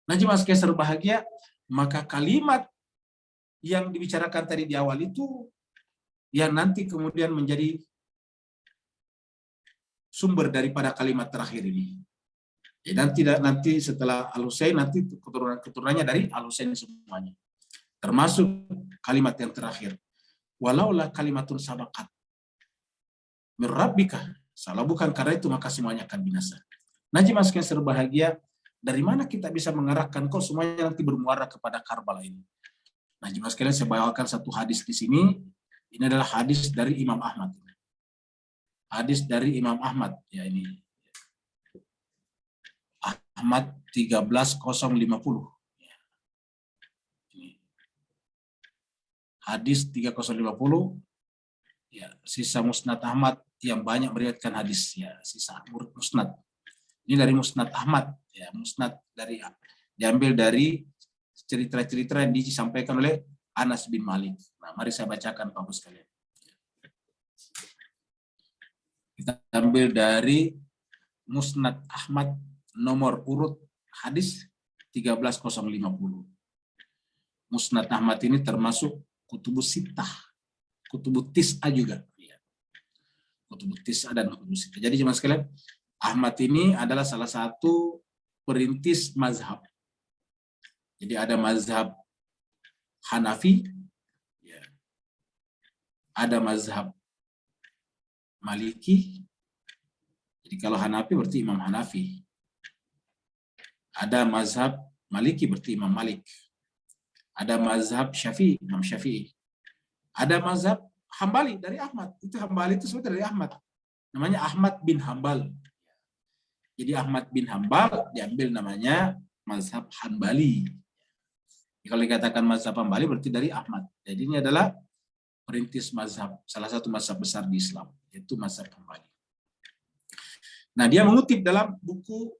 Nah, jemaah sekalian berbahagia, maka kalimat yang dibicarakan tadi di awal itu, yang nanti kemudian menjadi sumber daripada kalimat terakhir ini. Ya, dan nanti setelah Al-Husain, nanti keturunannya dari Al-Husain semuanya. Termasuk kalimat yang terakhir. Walaulah kalimatun sabakat mir rabbika. Salah bukan karena itu maka semuanya akan binasa. Nah, jemaah sekalian berbahagia, dari mana kita bisa mengarahkan kok semuanya nanti bermuara kepada Karbala ini? Nah, jemaah sekalian, saya bawakan satu hadis di sini. Ini adalah hadis dari Imam Ahmad. Hadis dari Imam Ahmad, ya ini Ahmad 13050. Hadis 3050, ya, sisa Musnad Ahmad yang banyak meriwayatkan hadis, ya, sisa Musnad. Ini dari Musnad Ahmad, ya, Musnad dari diambil dari cerita-cerita yang disampaikan oleh Anas bin Malik. Nah, mari saya bacakan Bapak sekalian. Kita ambil dari Musnad Ahmad nomor urut hadis 13050. Musnad Ahmad ini termasuk Kutubus Sittah, Kutubus Tis'ah juga. Kutubus Tis'ah dan Kutubus Sittah. Jadi jemaah sekalian, Ahmad ini adalah salah satu perintis mazhab. Jadi ada mazhab Hanafi, ada mazhab Maliki. Jadi kalau Hanafi berarti Imam Hanafi. Ada mazhab Maliki berarti Imam Malik. Ada mazhab Syafi'i, Imam Syafi'i. Ada mazhab Hambali dari Ahmad. Itu Hambali itu sebenarnya dari Ahmad. Namanya Ahmad bin Hambal. Jadi Ahmad bin Hambal diambil namanya mazhab Hanbali. Kalau dikatakan mazhab Hambali berarti dari Ahmad. Jadi ini adalah perintis mazhab, salah satu mazhab besar di Islam, yaitu mazhab Hambali. Nah, dia mengutip dalam buku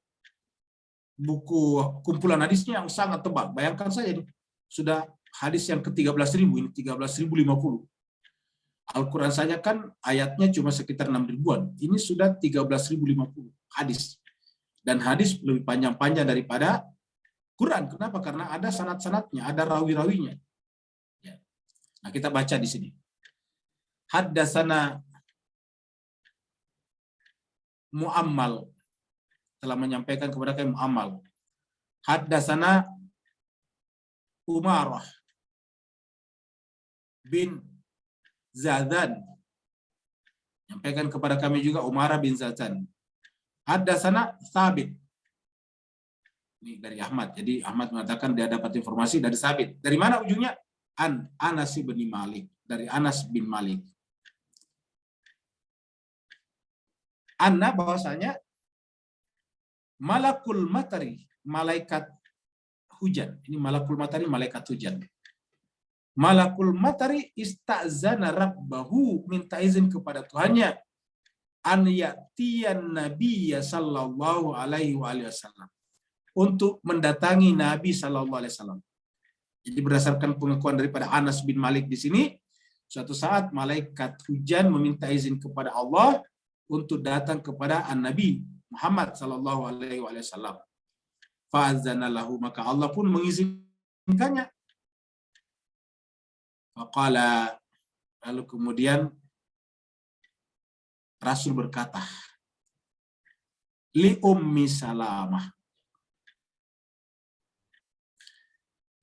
kumpulan hadisnya yang sangat tebal. Bayangkan saja ini, sudah hadis yang ke-13.000, ini 13.050. Al-Quran saja kan ayatnya cuma sekitar 6 ribuan. Ini sudah 13.050 hadis. Dan hadis lebih panjang-panjang daripada Quran. Kenapa? Karena ada sanad-sanadnya, ada rawi-rawinya. Ya. Nah, kita baca di sini. Haddatsana Mu'ammal, telah menyampaikan kepada kami Mu'ammal. Haddatsana Umarah bin Zadan. Nyampaikan kepada kami juga Umarah bin Zadan. Haddatsana Tsabit. Ini dari Ahmad. Jadi Ahmad mengatakan dia dapat informasi dari Tsabit. Dari mana ujungnya? Anas bin Malik. Dari Anas bin Malik. Anna bahwasanya malakul matari, malaikat hujan. Ini malakul matari, malaikat hujan. Malakul matari istazana rabbahu, minta izin kepada Tuhannya, an ya'tiyan nabiyya sallallahu alaihi wasallam, untuk mendatangi Nabi sallallahu alaihi wasallam. Jadi berdasarkan pengakuan daripada Anas bin Malik di sini, suatu saat malaikat hujan meminta izin kepada Allah untuk datang kepada An-Nabi Muhammad sallallahu alaihi wasallam. Fa'azana lahu, maka Allah pun mengizinkannya. Faqala, lalu kemudian Rasul berkata, li Ummi Salamah.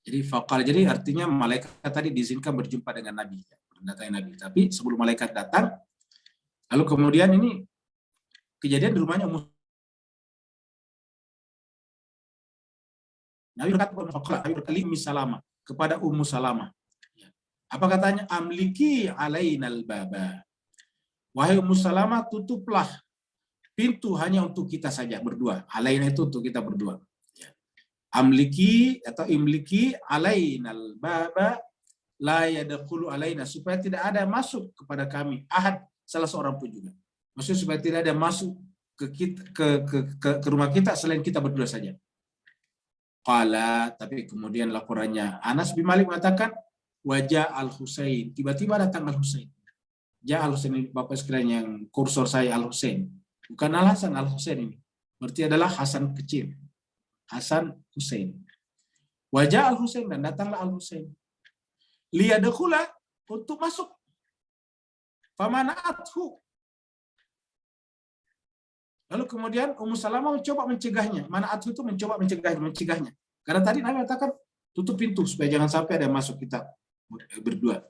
Jadi faqala, jadi artinya malaikat tadi diizinkan berjumpa dengan Nabi, mendatangi Nabi. Tapi sebelum malaikat datang, lalu kemudian ini kejadian di rumahnya Ummu. Nabi berkata Ummi Salamah, kepada Ummu Salamah. Apa katanya? Amliki alainal baba. Wahai Ummu Salamah, tutuplah pintu hanya untuk kita saja berdua. Alaina itu untuk kita berdua. Amliki atau imliki alainal baba la yadkhulu alaina, supaya tidak ada masuk kepada kami ahad, salah seorang pun juga. Maksudnya supaya tidak ada masuk ke rumah kita selain kita berdua saja. Qala, tapi kemudian laporannya Anas bin Malik mengatakan, wajah Al-Husain, tiba-tiba datang Al-Husain. Ja Al-Husain, Bapak sekalian yang kursor saya Al-Husain. Bukan Al-Hasan, Al-Husain ini. Berarti adalah Hasan kecil. Hasan Husain. Wajah Al-Husain, dan datanglah Al-Husain. Liyadkhula, untuk masuk. Famana'athu. Lalu kemudian Ummu Salamah mencoba mencegahnya. Mana'athu itu mencoba mencegahnya. Karena tadi Nabi katakan tutup pintu supaya jangan sampai ada yang masuk kita berdua.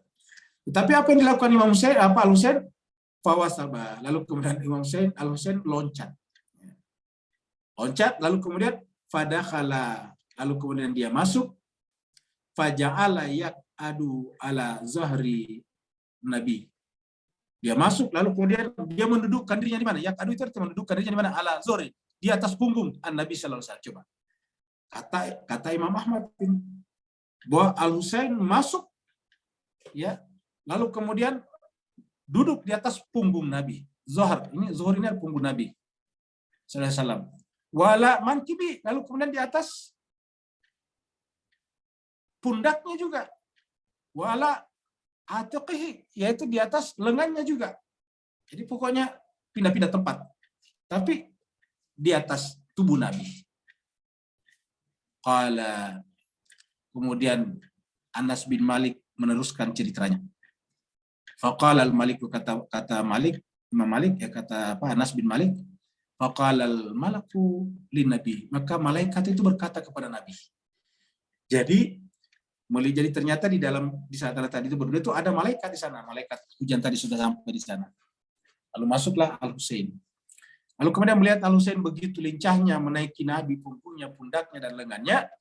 Tetapi apa yang dilakukan Imam Husain? Apa Al-Husain? Fawasaba. Lalu kemudian Imam Husain, Al-Husain loncat. Loncat, lalu kemudian fadakhala. Lalu kemudian dia masuk. Faja'ala yak'adu ala zahri Nabi. Dia masuk, lalu kemudian dia mendudukkan dirinya di mana? Yak'adu itu artinya mendudukkan dirinya di mana? Ala zahri. Di atas punggung An-Nabi sallallahu alaihi wasallam. Coba. Kata Imam Ahmad bahwa Al-Husain masuk, ya, lalu kemudian duduk di atas punggung Nabi. Zuhr ini punggung Nabi sallallahu alaihi wasallam. Wala mankibi, lalu kemudian di atas pundaknya juga. Wala atiqihi, yaitu di atas lengannya juga. Jadi pokoknya pindah-pindah tempat. Tapi di atas tubuh Nabi. Qala, kemudian Anas bin Malik meneruskan ceritanya. Faqala al-Malik, kata Malik, Imam Malik, ya kata apa, Anas bin Malik, faqala al-malaku lin Nabi, maka malaikat itu berkata kepada Nabi. Jadi ternyata di saat tadi itu berdua itu ada malaikat di sana, malaikat hujan tadi sudah sampai di sana. Lalu masuklah Al-Husain. Lalu kemudian melihat Al-Husain begitu lincahnya menaiki Nabi, punggungnya, pundaknya dan lengannya.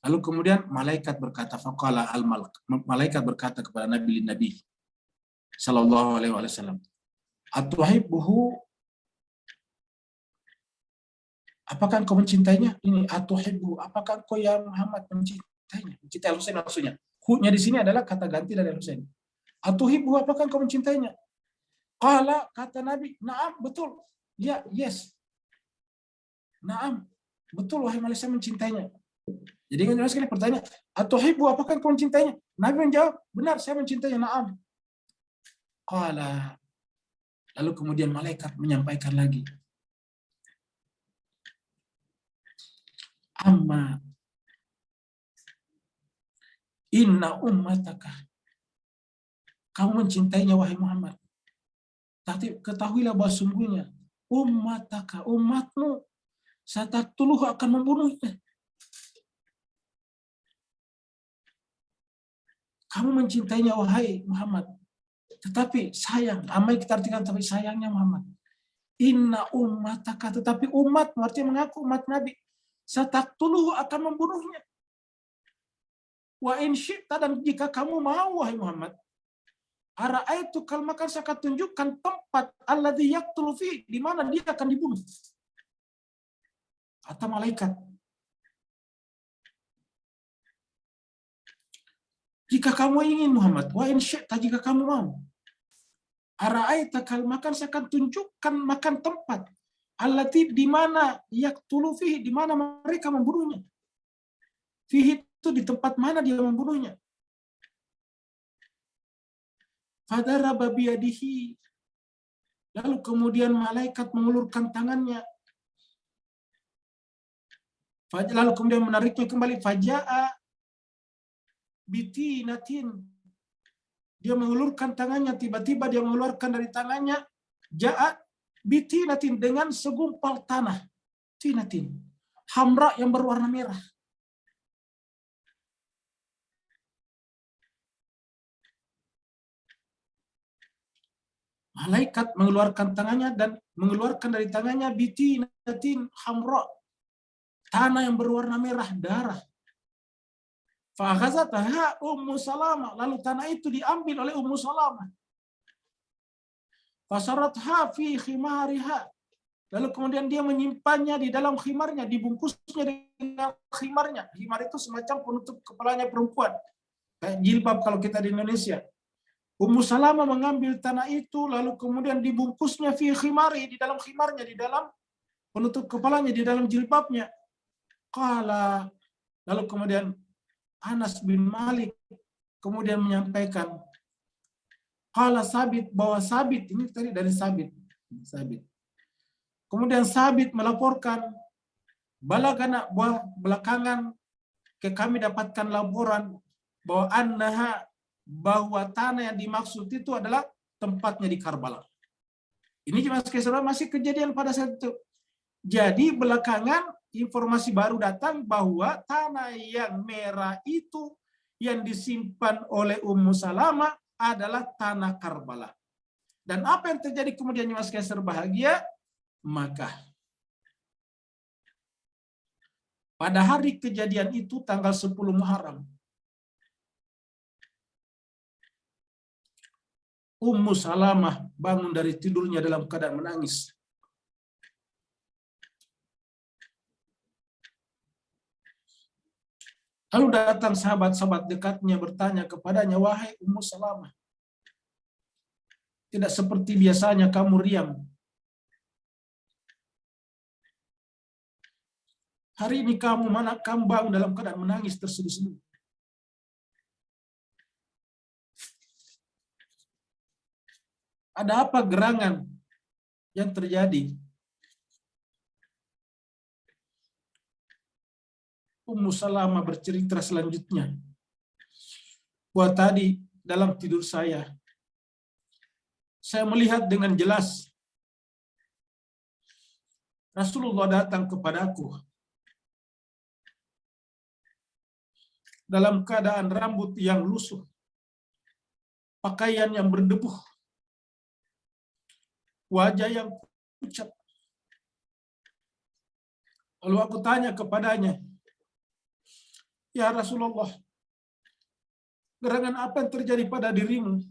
Lalu kemudian malaikat berkata, faqala al-malak, malaikat berkata kepada Nabi sallallahu alaihi wasallam, atuhibbuhu, apakah engkau mencintainya? Ini atuhibbu, apakah engkau ya Muhammad mencintainya? Mencintai Al-Husain maksudnya. Hu-nya di sini adalah kata ganti dari Al-Husain. Atuhibbu, apakah engkau mencintainya? Qala, kata Nabi, na'am, betul. Ya, yes. Na'am, betul wahai Malaysia mencintainya. Jadi kan jelas sekali pertanyaan, atuhibbu, apakah engkau mencintainya? Nabi menjawab, benar, saya mencintainya, na'am. Qala, lalu kemudian malaikat menyampaikan lagi, amma inna ummataka, kamu mencintainya wahai Muhammad, tapi ketahuilah bahwa sungguhnya ummataka, umatmu, sataqtuluhu, akan membunuhnya. kamu mencintainya wahai Muhammad. Tetapi sayang, amai kita artikan tapi sayangnya Muhammad. Inna ummataka, tetapi umat, artinya mengaku umat Nabi. Sataktuluhu, akan membunuhnya. Wa in syi'ta, dan jika kamu mau wahai Muhammad. Ara'aitu, kal maka saya akan tunjukkan tempat alladzi yaqtulu fi, di mana dia akan dibunuh. Kata malaikat. Jika kamu ingin Muhammad, wa in syi'ta, jika kamu mau. Ara'aita, kal maka saya akan tunjukkan makan tempat allati, di mana yaqtulu fihi, di mana mereka membunuhnya. Fihi itu di tempat mana dia membunuhnya. Fadaraba biyadihi, lalu kemudian malaikat mengulurkan tangannya. Lalu kemudian menariknya kembali. Faja'a bitinatin, dia mengulurkan tangannya, tiba-tiba dia mengeluarkan dari tangannya ja'a bitinatin, dengan segumpal tanah. Tinatin, hamra, yang berwarna merah. Malaikat mengeluarkan tangannya dan mengeluarkan dari tangannya bitinatin hamra, tanah yang berwarna merah, darah. Faghazataha Ummu Salamah, lalu tanah itu diambil oleh Ummu Salamah. Fasaratha fi khimariha, lalu kemudian dia menyimpannya di dalam khimarnya, dibungkusnya dengan khimarnya. Khimar itu semacam penutup kepalanya perempuan, kayak jilbab kalau kita di Indonesia. Ummu Salamah mengambil tanah itu, lalu kemudian dibungkusnya fi khimari, di dalam khimarnya, di dalam penutup kepalanya, di dalam jilbabnya. Qala, lalu kemudian Anas bin Malik kemudian menyampaikan, qala Sabit, bahwa Sabit, ini tadi dari Sabit. Kemudian Sabit melaporkan, balagana, bahwa belakangan ke kami dapatkan laporan bahwa annaha, bahwa tanah yang dimaksud itu adalah tempatnya di Karbala. Ini masih kejadian pada saat itu. Jadi belakangan informasi baru datang bahwa tanah yang merah itu yang disimpan oleh Ummu Salamah adalah tanah Karbala. Dan apa yang terjadi kemudian Mas Kaiser bahagia? Maka pada hari kejadian itu, tanggal 10 Muharram, Ummu Salamah bangun dari tidurnya dalam keadaan menangis. Lalu datang sahabat-sahabat dekatnya bertanya kepadanya, wahai Ummu Salamah, tidak seperti biasanya kamu riang. Hari ini kamu bangun dalam keadaan menangis terseduh-seduh. Ada apa gerangan yang terjadi? Ummu Salamah bercerita selanjutnya, bahwa tadi dalam tidur saya melihat dengan jelas Rasulullah datang kepadaku dalam keadaan rambut yang lusuh, pakaian yang berdebu, wajah yang pucat. Lalu aku tanya kepadanya, ya Rasulullah, gerangan apa yang terjadi pada dirimu?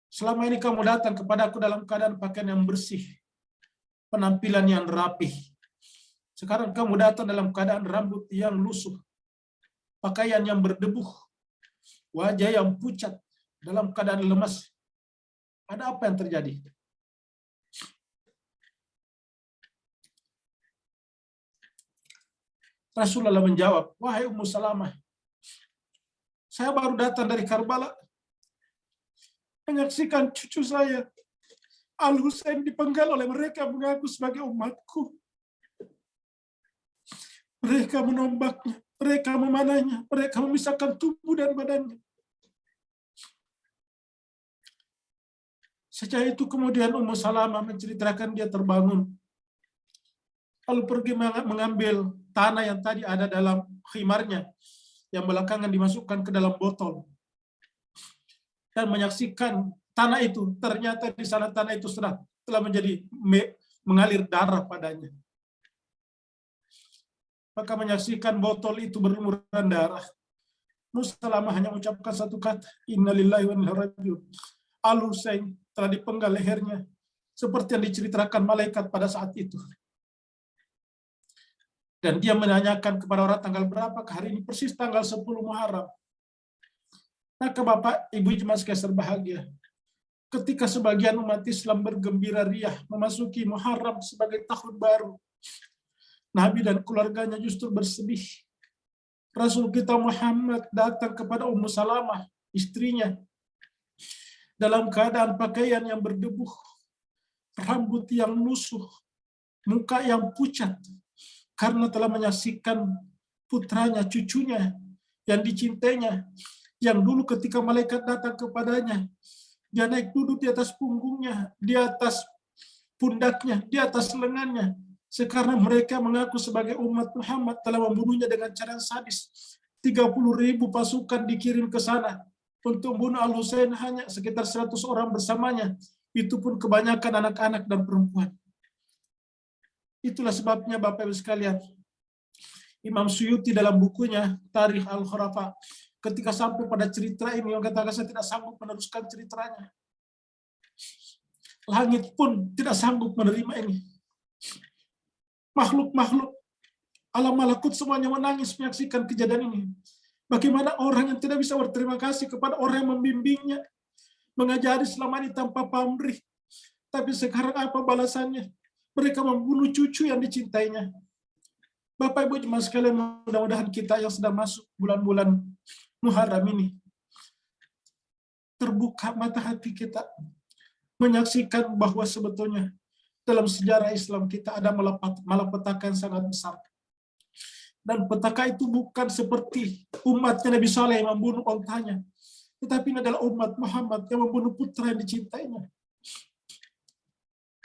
Selama ini kamu datang kepadaku dalam keadaan pakaian yang bersih, penampilan yang rapih. Sekarang kamu datang dalam keadaan rambut yang lusuh, pakaian yang berdebu, wajah yang pucat, dalam keadaan lemas. Ada apa yang terjadi? Rasulullah menjawab, wahai Ummu Salamah, saya baru datang dari Karbala menyaksikan cucu saya Al-Husain dipenggal oleh mereka mengaku sebagai umatku. Mereka menombaknya, mereka memanahnya, mereka memisahkan tubuh dan badannya. Sejak itu kemudian Ummu Salamah menceritakan dia terbangun, lalu pergi mengambil tanah yang tadi ada dalam khimarnya, yang belakangan dimasukkan ke dalam botol dan menyaksikan tanah itu, ternyata di sana tanah itu telah menjadi mengalir darah padanya. Maka menyaksikan botol itu berlumuran darah. Musa lama hanya mengucapkan satu kata, innalillahi wa inna ilaihi raji'un. Al-Husain telah dipenggal lehernya, seperti yang diceritakan malaikat pada saat itu. Dan dia menanyakan kepada orang tanggal berapa ke hari ini, persis tanggal 10 Muharram. Maka Bapak, Ibu jemaat sekalian berbahagia, ketika sebagian umat Islam bergembira riah memasuki Muharram sebagai tahun baru, Nabi dan keluarganya justru bersedih. Rasul kita Muhammad datang kepada Ummu Salamah, istrinya, dalam keadaan pakaian yang berdebu, rambut yang lusuh, muka yang pucat, karena telah menyaksikan putranya, cucunya, yang dicintainya, yang dulu ketika malaikat datang kepadanya, dia naik duduk di atas punggungnya, di atas pundaknya, di atas lengannya. Sekarang mereka mengaku sebagai umat Muhammad telah membunuhnya dengan cara sadis. 30.000 pasukan dikirim ke sana untuk membunuh Al-Husain, hanya sekitar 100 orang bersamanya. Itu pun kebanyakan anak-anak dan perempuan. Itulah sebabnya Bapak Ibu sekalian, Imam Suyuti dalam bukunya Tarikh Al-Khurafa, ketika sampai pada cerita ini, yang katakan saya tidak sanggup meneruskan ceritanya. Langit pun tidak sanggup menerima ini. Makhluk-makhluk alam malakut semuanya menangis menyaksikan kejadian ini. Bagaimana orang yang tidak bisa berterima kasih kepada orang yang membimbingnya, mengajari selama ini tanpa pamrih. Tapi sekarang apa balasannya? Mereka membunuh cucu yang dicintainya. Bapak Ibu jemaat sekalian, mudah-mudahan kita yang sedang masuk bulan-bulan Muharram ini, terbuka mata hati kita, menyaksikan bahwa sebetulnya dalam sejarah Islam kita ada malapetaka yang sangat besar. Dan petaka itu bukan seperti umatnya Nabi Saleh yang membunuh ontanya, tetapi ini adalah umat Muhammad yang membunuh putra yang dicintainya.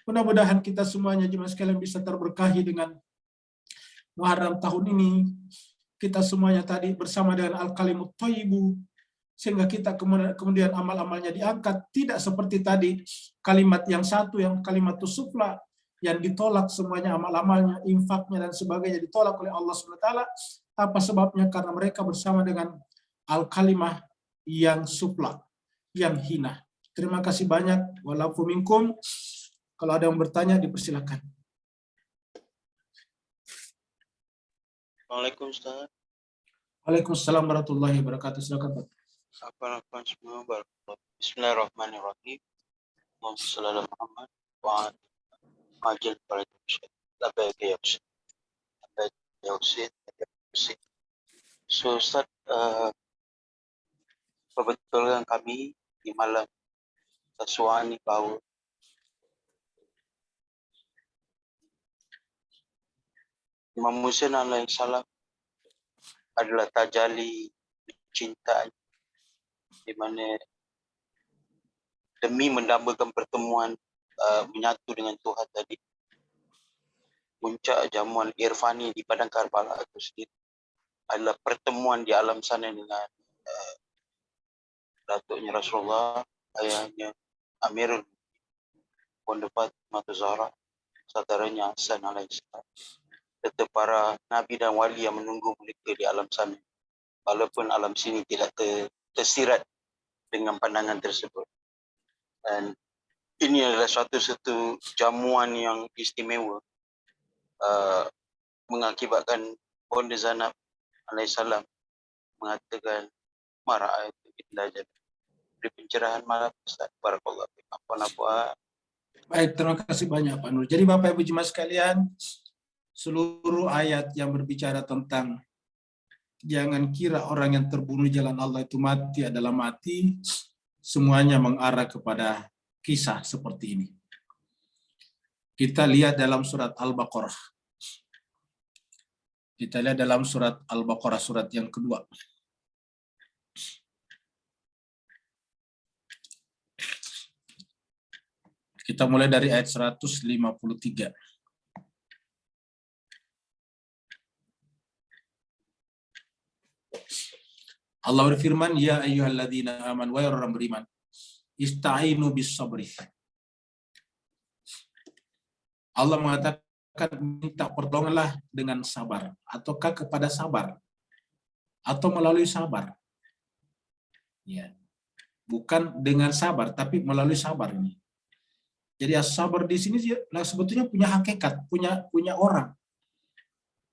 Mudah-mudahan kita semuanya jemaah sekalian bisa terberkahi dengan Muharram tahun ini. Kita semuanya tadi bersama dengan Al-Kalimut Thayyibu, sehingga kita kemudian amal-amalnya diangkat. Tidak seperti tadi kalimat yang satu, yang kalimatus sufla, yang ditolak semuanya amal-amalnya, infaknya dan sebagainya ditolak oleh Allah SWT. Apa sebabnya? Karena mereka bersama dengan Al-Kalimah yang sufla, yang hina. Terima kasih banyak. Walafu minkum. Kalau ada yang bertanya, dipersilakan. Assalamualaikum Ustaz. Waalaikumsalam warahmatullahi wabarakatuh. Silakan Pak. Apa semua barakallahu. Bismillahirrahmanirrahim. Allahumma shalli ala Muhammad wa ajil pada Ustaz. Labbaik ya Ustaz. Labbaik ya Ustaz. So Ustaz, kebetulan kami di malam Taswa ini bahawa Imam Husain alaihissalam adalah tajali cinta, di mana demi mendambakan pertemuan menyatu dengan Tuhan tadi, puncak jamuan irfani di padang Karbala itu sendiri adalah pertemuan di alam sana dengan datuknya Rasulullah, ayahnya Amirul Pondok Fatimah Zahra, saudaranya Hasan alaihissalam, serta para nabi dan wali yang menunggu mereka di alam sana, walaupun alam sini tidak tersirat dengan pandangan tersebut. Dan ini adalah satu jamuan yang istimewa, mengakibatkan Bonda Zainab alaihissalam mengatakan marah itu kita jadi beri pencerahan malam Ustaz. Barakallahu fiik. Apa-apa. Baik, terima kasih banyak Pak Nur. Jadi Bapak Ibu jemaah sekalian, seluruh ayat yang berbicara tentang jangan kira orang yang terbunuh jalan Allah itu mati adalah mati, semuanya mengarah kepada kisah seperti ini. Kita lihat dalam surat Al-Baqarah. Kita lihat dalam surat Al-Baqarah, surat yang kedua. Kita mulai dari ayat 153. Allah berfirman, ya ayyuhalladzina aman, wahai orang beriman, ista'inu bis sabri. Allah mengatakan minta pertolonganlah dengan sabar, ataukah kepada sabar, atau melalui sabar. Ya. Bukan dengan sabar, tapi melalui sabar ini. Jadi as-sabar di sini sebetulnya punya hakikat, punya orang.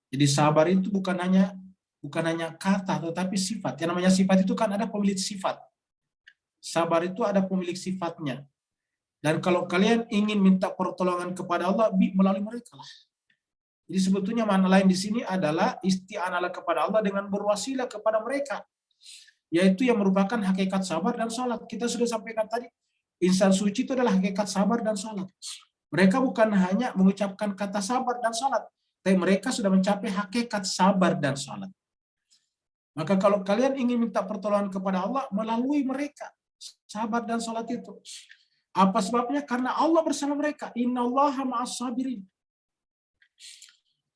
Jadi sabar itu bukan hanya kata, tetapi sifat. Yang namanya sifat itu kan ada pemilik sifat. Sabar itu ada pemilik sifatnya. Dan kalau kalian ingin minta pertolongan kepada Allah, melalui mereka lah. Jadi sebetulnya makna lain di sini adalah isti'anah kepada Allah dengan berwasilah kepada mereka. Yaitu yang merupakan hakikat sabar dan sholat. Kita sudah sampaikan tadi, insan suci itu adalah hakikat sabar dan sholat. Mereka bukan hanya mengucapkan kata sabar dan sholat, tapi mereka sudah mencapai hakikat sabar dan sholat. Maka kalau kalian ingin minta pertolongan kepada Allah, melalui mereka, sabar dan sholat itu. Apa sebabnya? Karena Allah bersama mereka. Innallaha ma'as sabirin.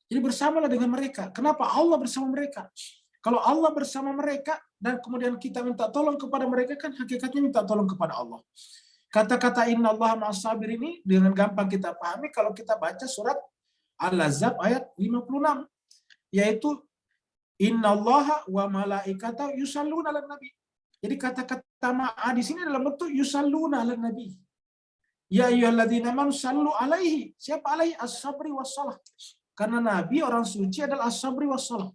Jadi bersamalah dengan mereka. Kenapa Allah bersama mereka? Kalau Allah bersama mereka dan kemudian kita minta tolong kepada mereka, kan hakikatnya minta tolong kepada Allah. Kata-kata innallaha ma'as sabirin ini dengan gampang kita pahami kalau kita baca surat Al-Ahzab ayat 56, yaitu innallaha wa malaikatahu yusalluna 'alan nabi. Jadi kata-kata ma'a di sini dalam bentuk yusalluna 'alan nabi. Ya ayyuhalladzina amanu sallu alaihi. Siapa alaihi? As-sabri was-shalah. Karena nabi orang suci adalah as-sabri was-shalah.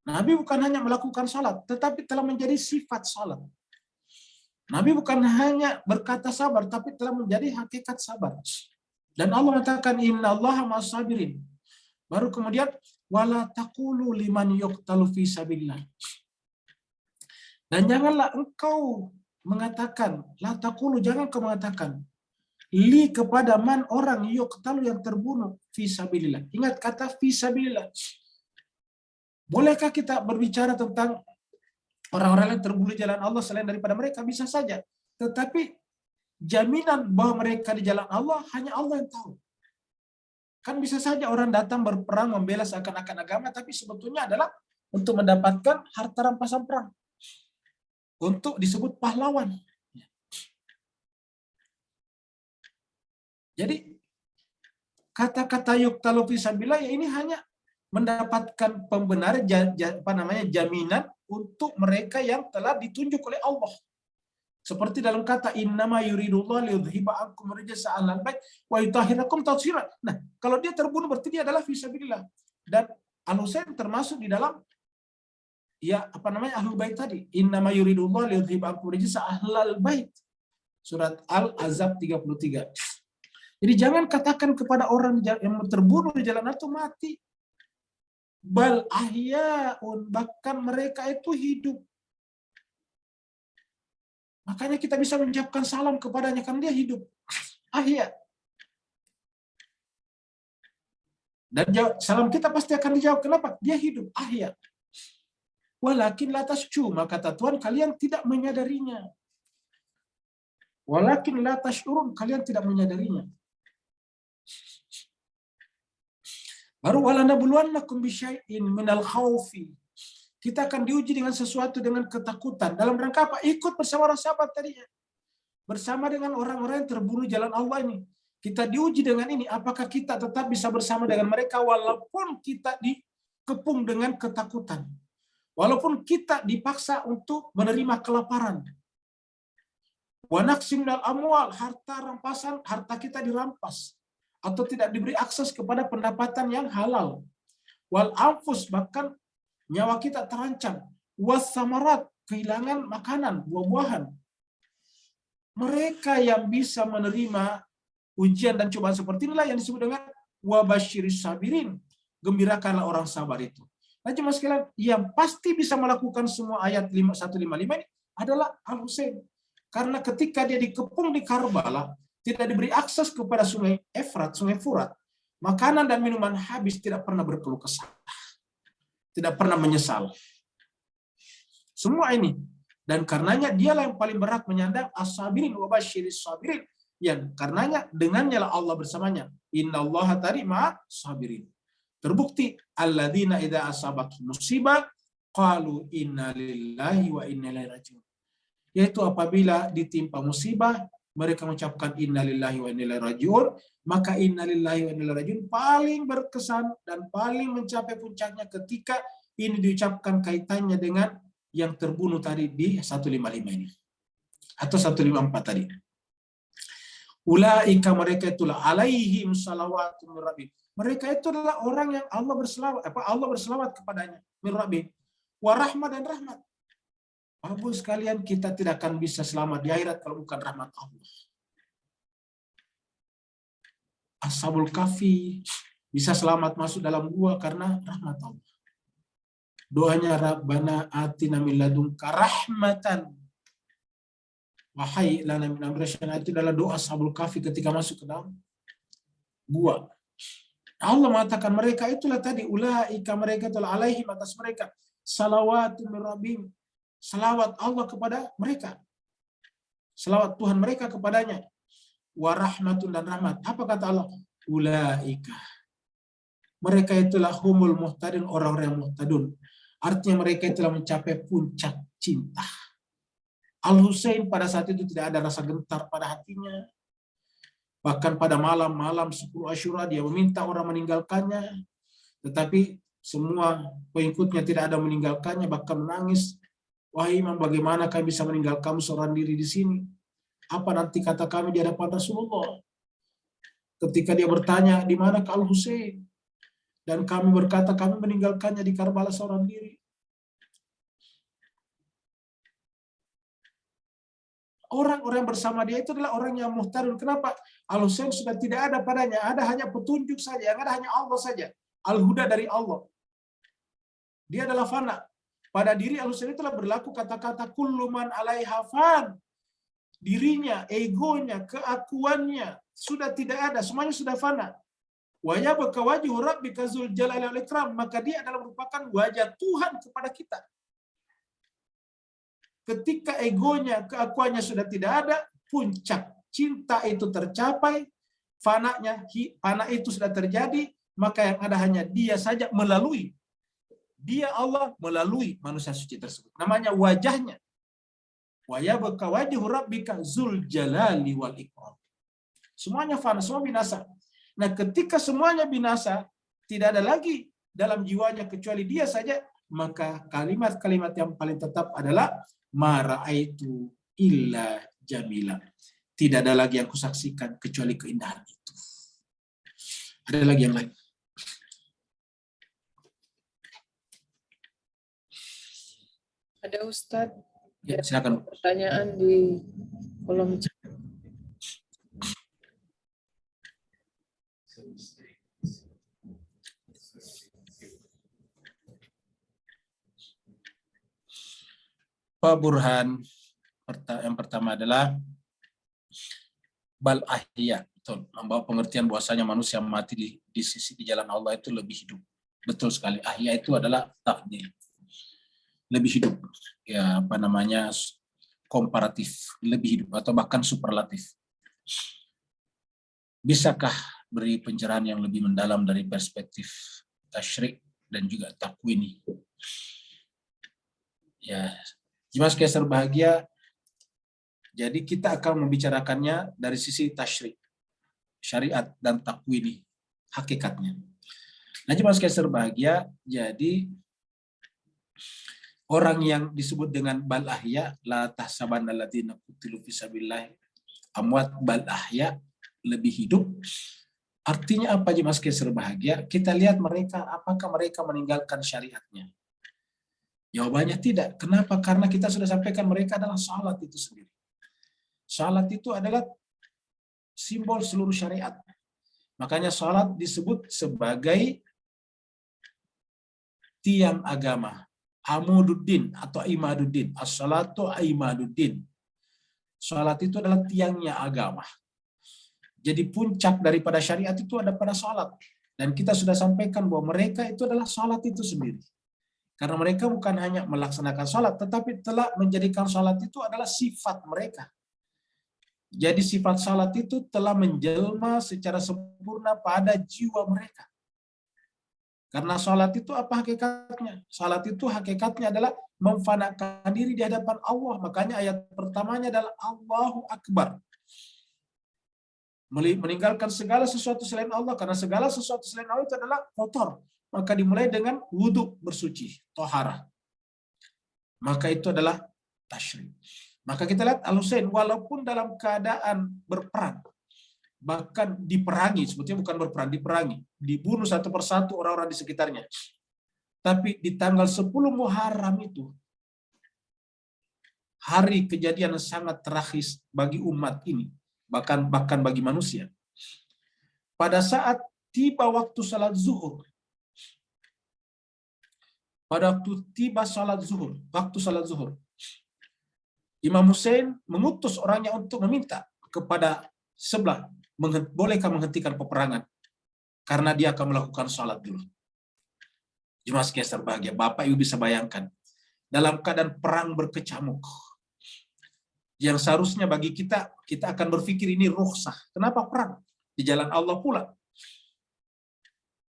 Nabi bukan hanya melakukan salat, tetapi telah menjadi sifat salat. Nabi bukan hanya berkata sabar, tapi telah menjadi hakikat sabar. Dan Allah mengatakan innallaha ma'as sabirin. Baru kemudian wala taqulu liman yuqtalu fi sabilillah. Dan janganlah engkau mengatakan, la taqulu, jangan kau mengatakan li kepada man orang yuqtalu yang terbunuh fi sabilillah. Ingat kata fi sabilillah. Bolehkah kita berbicara tentang orang-orang yang terbunuh di jalan Allah selain daripada mereka? Bisa saja. Tetapi jaminan bahwa mereka di jalan Allah hanya Allah yang tahu. Kan bisa saja orang datang berperang membela seakan-akan agama, tapi sebetulnya adalah untuk mendapatkan harta rampasan perang. Untuk disebut pahlawan. Jadi kata-kata yuqtalu fi sabilillah ya ini hanya mendapatkan pembenaran jaminan untuk mereka yang telah ditunjuk oleh Allah. Seperti dalam kata innama yuridullahu liyudhiba ankum rijsa ahlal bait wa yutahhirakum tathira. Nah, kalau dia terbunuh berarti dia adalah fisabilillah. Dan Al-Husain termasuk di dalam ahlul bait tadi. Innama yuridullahu liyudhiba ankum rijsa ahlal bait. Surat Al-Ahzab 33. Jadi jangan katakan kepada orang yang terbunuh di jalan itu mati. Bal ahyaun, bahkan mereka itu hidup. Makanya kita bisa mengucapkan salam kepadanya karena dia hidup. Ahya. Dan salam kita pasti akan dijawab. Kenapa? Dia hidup. Ahya. Walakin la tascu, maka kata Tuhan kalian tidak menyadarinya. Walakin la tashurun, kalian tidak menyadarinya. Baru walanabluwannakum bisyai'in minal khaufi. Kita akan diuji dengan sesuatu dengan ketakutan. Dalam rangka apa? Ikut bersama orang sahabat tadinya. Bersama dengan orang-orang yang terbunuh jalan Allah ini. Kita diuji dengan ini. Apakah kita tetap bisa bersama dengan mereka walaupun kita dikepung dengan ketakutan. Walaupun kita dipaksa untuk menerima kelaparan. Wa naqsim minal amwal, harta rampasan, harta kita dirampas. Atau tidak diberi akses kepada pendapatan yang halal. Wal anfus, bahkan nyawa kita terancam. Was samarat, kehilangan makanan, buah-buahan. Mereka yang bisa menerima ujian dan cobaan seperti inilah yang disebut dengan wabasyiris sabirin. Gembirakanlah orang sabar itu. Nah, cuma sekalian, yang pasti bisa melakukan semua ayat 155 ini adalah Al-Husain. Karena ketika dia dikepung di Karbala, tidak diberi akses kepada sungai Efrat, sungai Furat, makanan dan minuman habis, tidak pernah berkeluh kesah. Tidak pernah menyesal. Semua ini. Dan karenanya dialah yang paling berat menyandang as-sabirin wa basyiris sabirin. Yang karenanya dengannya lah Allah bersamanya. Innallaha tari ma'a sabirin. Terbukti alladzina idza asabat musibah qalu inna lillahi wa inna ilaihi raji'un. Yaitu apabila ditimpa musibah, mereka mengucapkan inna lillahi wa inna ilaihi raji'un, maka inna lillahi wa inna ilaihi raji'un paling berkesan dan paling mencapai puncaknya ketika ini diucapkan kaitannya dengan yang terbunuh tadi di 155 ini. Atau 154 tadi. Ulaika mereka itulah alaihim salawatu min rabbihim. Mereka itu adalah orang yang Allah berselawat kepadanya min rabbihim. Wa rahmah dan rahmat. Bapak sekalian, kita tidak akan bisa selamat di akhirat kalau bukan rahmat Allah. Ashabul Kahfi bisa selamat masuk dalam gua karena rahmat Allah. Doanya Rabbana atina min ladunka rahmatan wahai lana min amrina, itu adalah doa Ashabul Kahfi ketika masuk ke dalam gua. Allah mengatakan mereka itulah tadi ulaika mereka itulah alaihim atas mereka salawatu min rabbihim, salawat Allah kepada mereka, salawat Tuhan mereka kepadanya, wa rahmatun dan rahmat. Apa kata Allah? Ulaika mereka itulah humul muhtadin, orang-orang yang muhtadun. Artinya mereka itulah mencapai puncak cinta. Al-Husain pada saat itu tidak ada rasa gentar pada hatinya. Bahkan pada malam-malam 10 Asyura dia meminta orang meninggalkannya. Tetapi semua pengikutnya tidak ada meninggalkannya, bahkan menangis. Wahai imam, bagaimana kami bisa meninggal kamu seorang diri di sini? Apa nanti kata kami di hadapan Rasulullah? Ketika dia bertanya, di mana Al-Husain? Dan kami berkata, kami meninggalkannya di Karbala seorang diri. Orang-orang bersama dia itu adalah orang yang muhtadun. Kenapa? Al-Husain sudah tidak ada padanya. Ada hanya petunjuk saja. Yang ada hanya Allah saja. Al-Huda dari Allah. Dia adalah fana. Pada diri Al-Husain itulah berlaku kata-kata kullu man 'alaiha fan. Dirinya, egonya, keakuannya sudah tidak ada. Semuanya sudah fana. Wa yabqa wajhu rabbika dzul jalali wal ikram, maka dia adalah merupakan wajah Tuhan kepada kita. Ketika egonya, keakuannya sudah tidak ada, puncak cinta itu tercapai, fana itu sudah terjadi, maka yang ada hanya dia saja melalui dia Allah melalui manusia suci tersebut. Namanya wajahnya. Wa yabqa wajhu rabbika dzul jalali wal ikram. Semuanya fana, semua binasa. Nah, ketika semuanya binasa, tidak ada lagi dalam jiwanya kecuali dia saja, maka kalimat-kalimat yang paling tetap adalah ma ra'aitu illa jamila. Tidak ada lagi yang kusaksikan kecuali keindahan itu. Ada lagi yang lain? Ada Ustadz. Ya, silakan. Pertanyaan di kolom chat. Pak Burhan, yang pertama adalah bal ahya, betul, membawa pengertian bahwasanya manusia mati di sisi di jalan Allah itu lebih hidup. Betul sekali. Ahya itu adalah tafdil, lebih hidup, ya apa namanya, komparatif, lebih hidup atau bahkan superlatif. Bisakah beri pencerahan yang lebih mendalam dari perspektif tasyrik dan juga takwini? Ya, Jemaah sekalian berbahagia, jadi kita akan membicarakannya dari sisi tasyrik, syariat dan takwini, hakikatnya. Nah, jemaah sekalian berbahagia, jadi orang yang disebut dengan bal ahya, la tahsabanna alladziina qutilu fisabilillah amwat, bal ahya, lebih hidup. Artinya apa jemaah sekalian berbahagia? Kita lihat mereka, apakah mereka meninggalkan syariatnya? Jawabannya tidak. Kenapa? Karena kita sudah sampaikan mereka adalah salat itu sendiri. Salat itu adalah simbol seluruh syariat. Makanya salat disebut sebagai tiang agama. Amududdin atau imaduddin. As-salatu imaduddin. Salat itu adalah tiangnya agama. Jadi puncak daripada syariat itu ada pada salat. Dan kita sudah sampaikan bahwa mereka itu adalah salat itu sendiri. Karena mereka bukan hanya melaksanakan sholat, tetapi telah menjadikan sholat itu adalah sifat mereka. Jadi sifat sholat itu telah menjelma secara sempurna pada jiwa mereka. Karena sholat itu apa hakikatnya? Sholat itu hakikatnya adalah memfanakan diri di hadapan Allah. Makanya ayat pertamanya adalah Allahu Akbar. Meninggalkan segala sesuatu selain Allah, karena segala sesuatu selain Allah itu adalah kotor. Maka dimulai dengan wudhu bersuci, toharah. Maka itu adalah tasyrik. Maka kita lihat Al-Husain walaupun dalam keadaan berperang, bahkan diperangi, sebetulnya bukan berperang, diperangi, dibunuh satu persatu orang-orang di sekitarnya. Tapi di tanggal 10 Muharram itu, hari kejadian yang sangat tragis bagi umat ini, bahkan bagi manusia. Pada saat tiba waktu salat zuhur, waktu salat zuhur, Imam Husain mengutus orangnya untuk meminta kepada sebelah, bolehkah menghentikan peperangan? Karena dia akan melakukan sholat dulu. Jemaah sekalian berbahagia, Bapak Ibu bisa bayangkan, dalam keadaan perang berkecamuk, yang seharusnya bagi kita akan berpikir ini rukhsah. Kenapa perang? Di jalan Allah pula.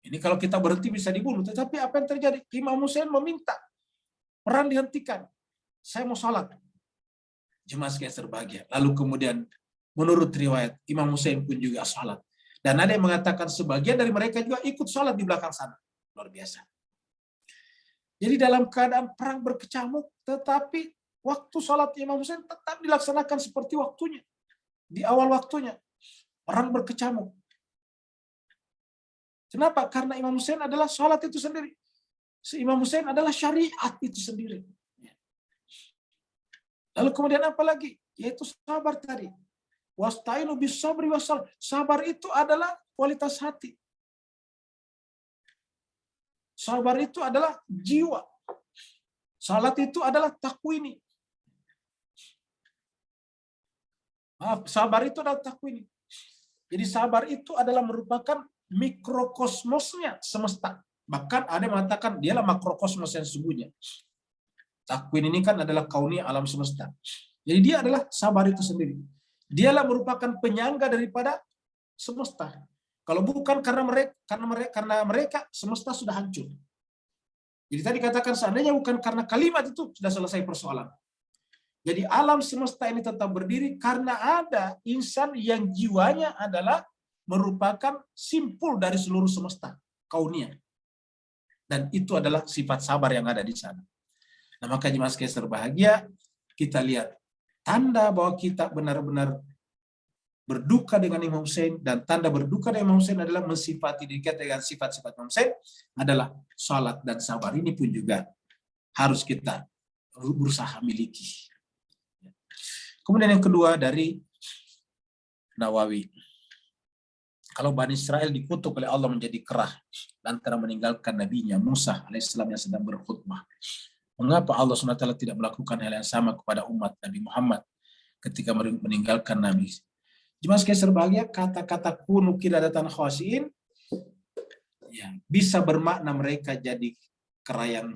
Ini kalau kita berhenti bisa dibunuh. Tetapi apa yang terjadi? Imam Husain meminta perang dihentikan. Saya mau sholat. Jemaah sekalian berbahagia. Lalu kemudian menurut riwayat Imam Husain pun juga sholat. Dan ada yang mengatakan sebagian dari mereka juga ikut sholat di belakang sana. Luar biasa. Jadi dalam keadaan perang berkecamuk, tetapi waktu sholat Imam Husain tetap dilaksanakan seperti waktunya. Di awal waktunya. Perang berkecamuk. Kenapa? Karena Imam Husain adalah sholat itu sendiri. Imam Husain adalah syariat itu sendiri. Lalu kemudian apa lagi? Yaitu sabar tadi. Wasta'inu bis sabri wasal. Sabar itu adalah kualitas hati. Sabar itu adalah jiwa. Salat itu adalah takwini. Maaf, sabar itu adalah takwini. Jadi sabar itu adalah merupakan mikrokosmosnya semesta. Bahkan ada yang mengatakan dialah makrokosmos yang sesungguhnya. Takwin ini kan adalah kauni alam semesta. Jadi dia adalah sabar itu sendiri. Dialah merupakan penyangga daripada semesta. Kalau bukan karena mereka semesta sudah hancur. Jadi tadi katakan seandainya bukan karena kalimat itu sudah selesai persoalan. Jadi alam semesta ini tetap berdiri karena ada insan yang jiwanya adalah merupakan simpul dari seluruh semesta kauniyah. Dan itu adalah sifat sabar yang ada di sana. Nah, maka jemaah sekalian berbahagia, kita lihat tanda bahwa kita benar-benar berduka dengan Imam Husain, dan tanda berduka dengan Imam Husain adalah mensifati diri kita dengan sifat-sifat Imam Husain adalah salat dan sabar. Ini pun juga harus kita berusaha miliki. Kemudian yang kedua dari Nawawi. Kalau Bani Israel dikutuk oleh Allah menjadi kerah lantaran meninggalkan nabinya Musa alaihissalam yang sedang berkhutbah. Mengapa Allah SWT tidak melakukan hal yang sama kepada umat Nabi Muhammad ketika meninggalkan Nabi? Jemaah sekalian berbahagia, kata-kata kunu qiradatan khasiin ya, bisa bermakna mereka jadi kera yang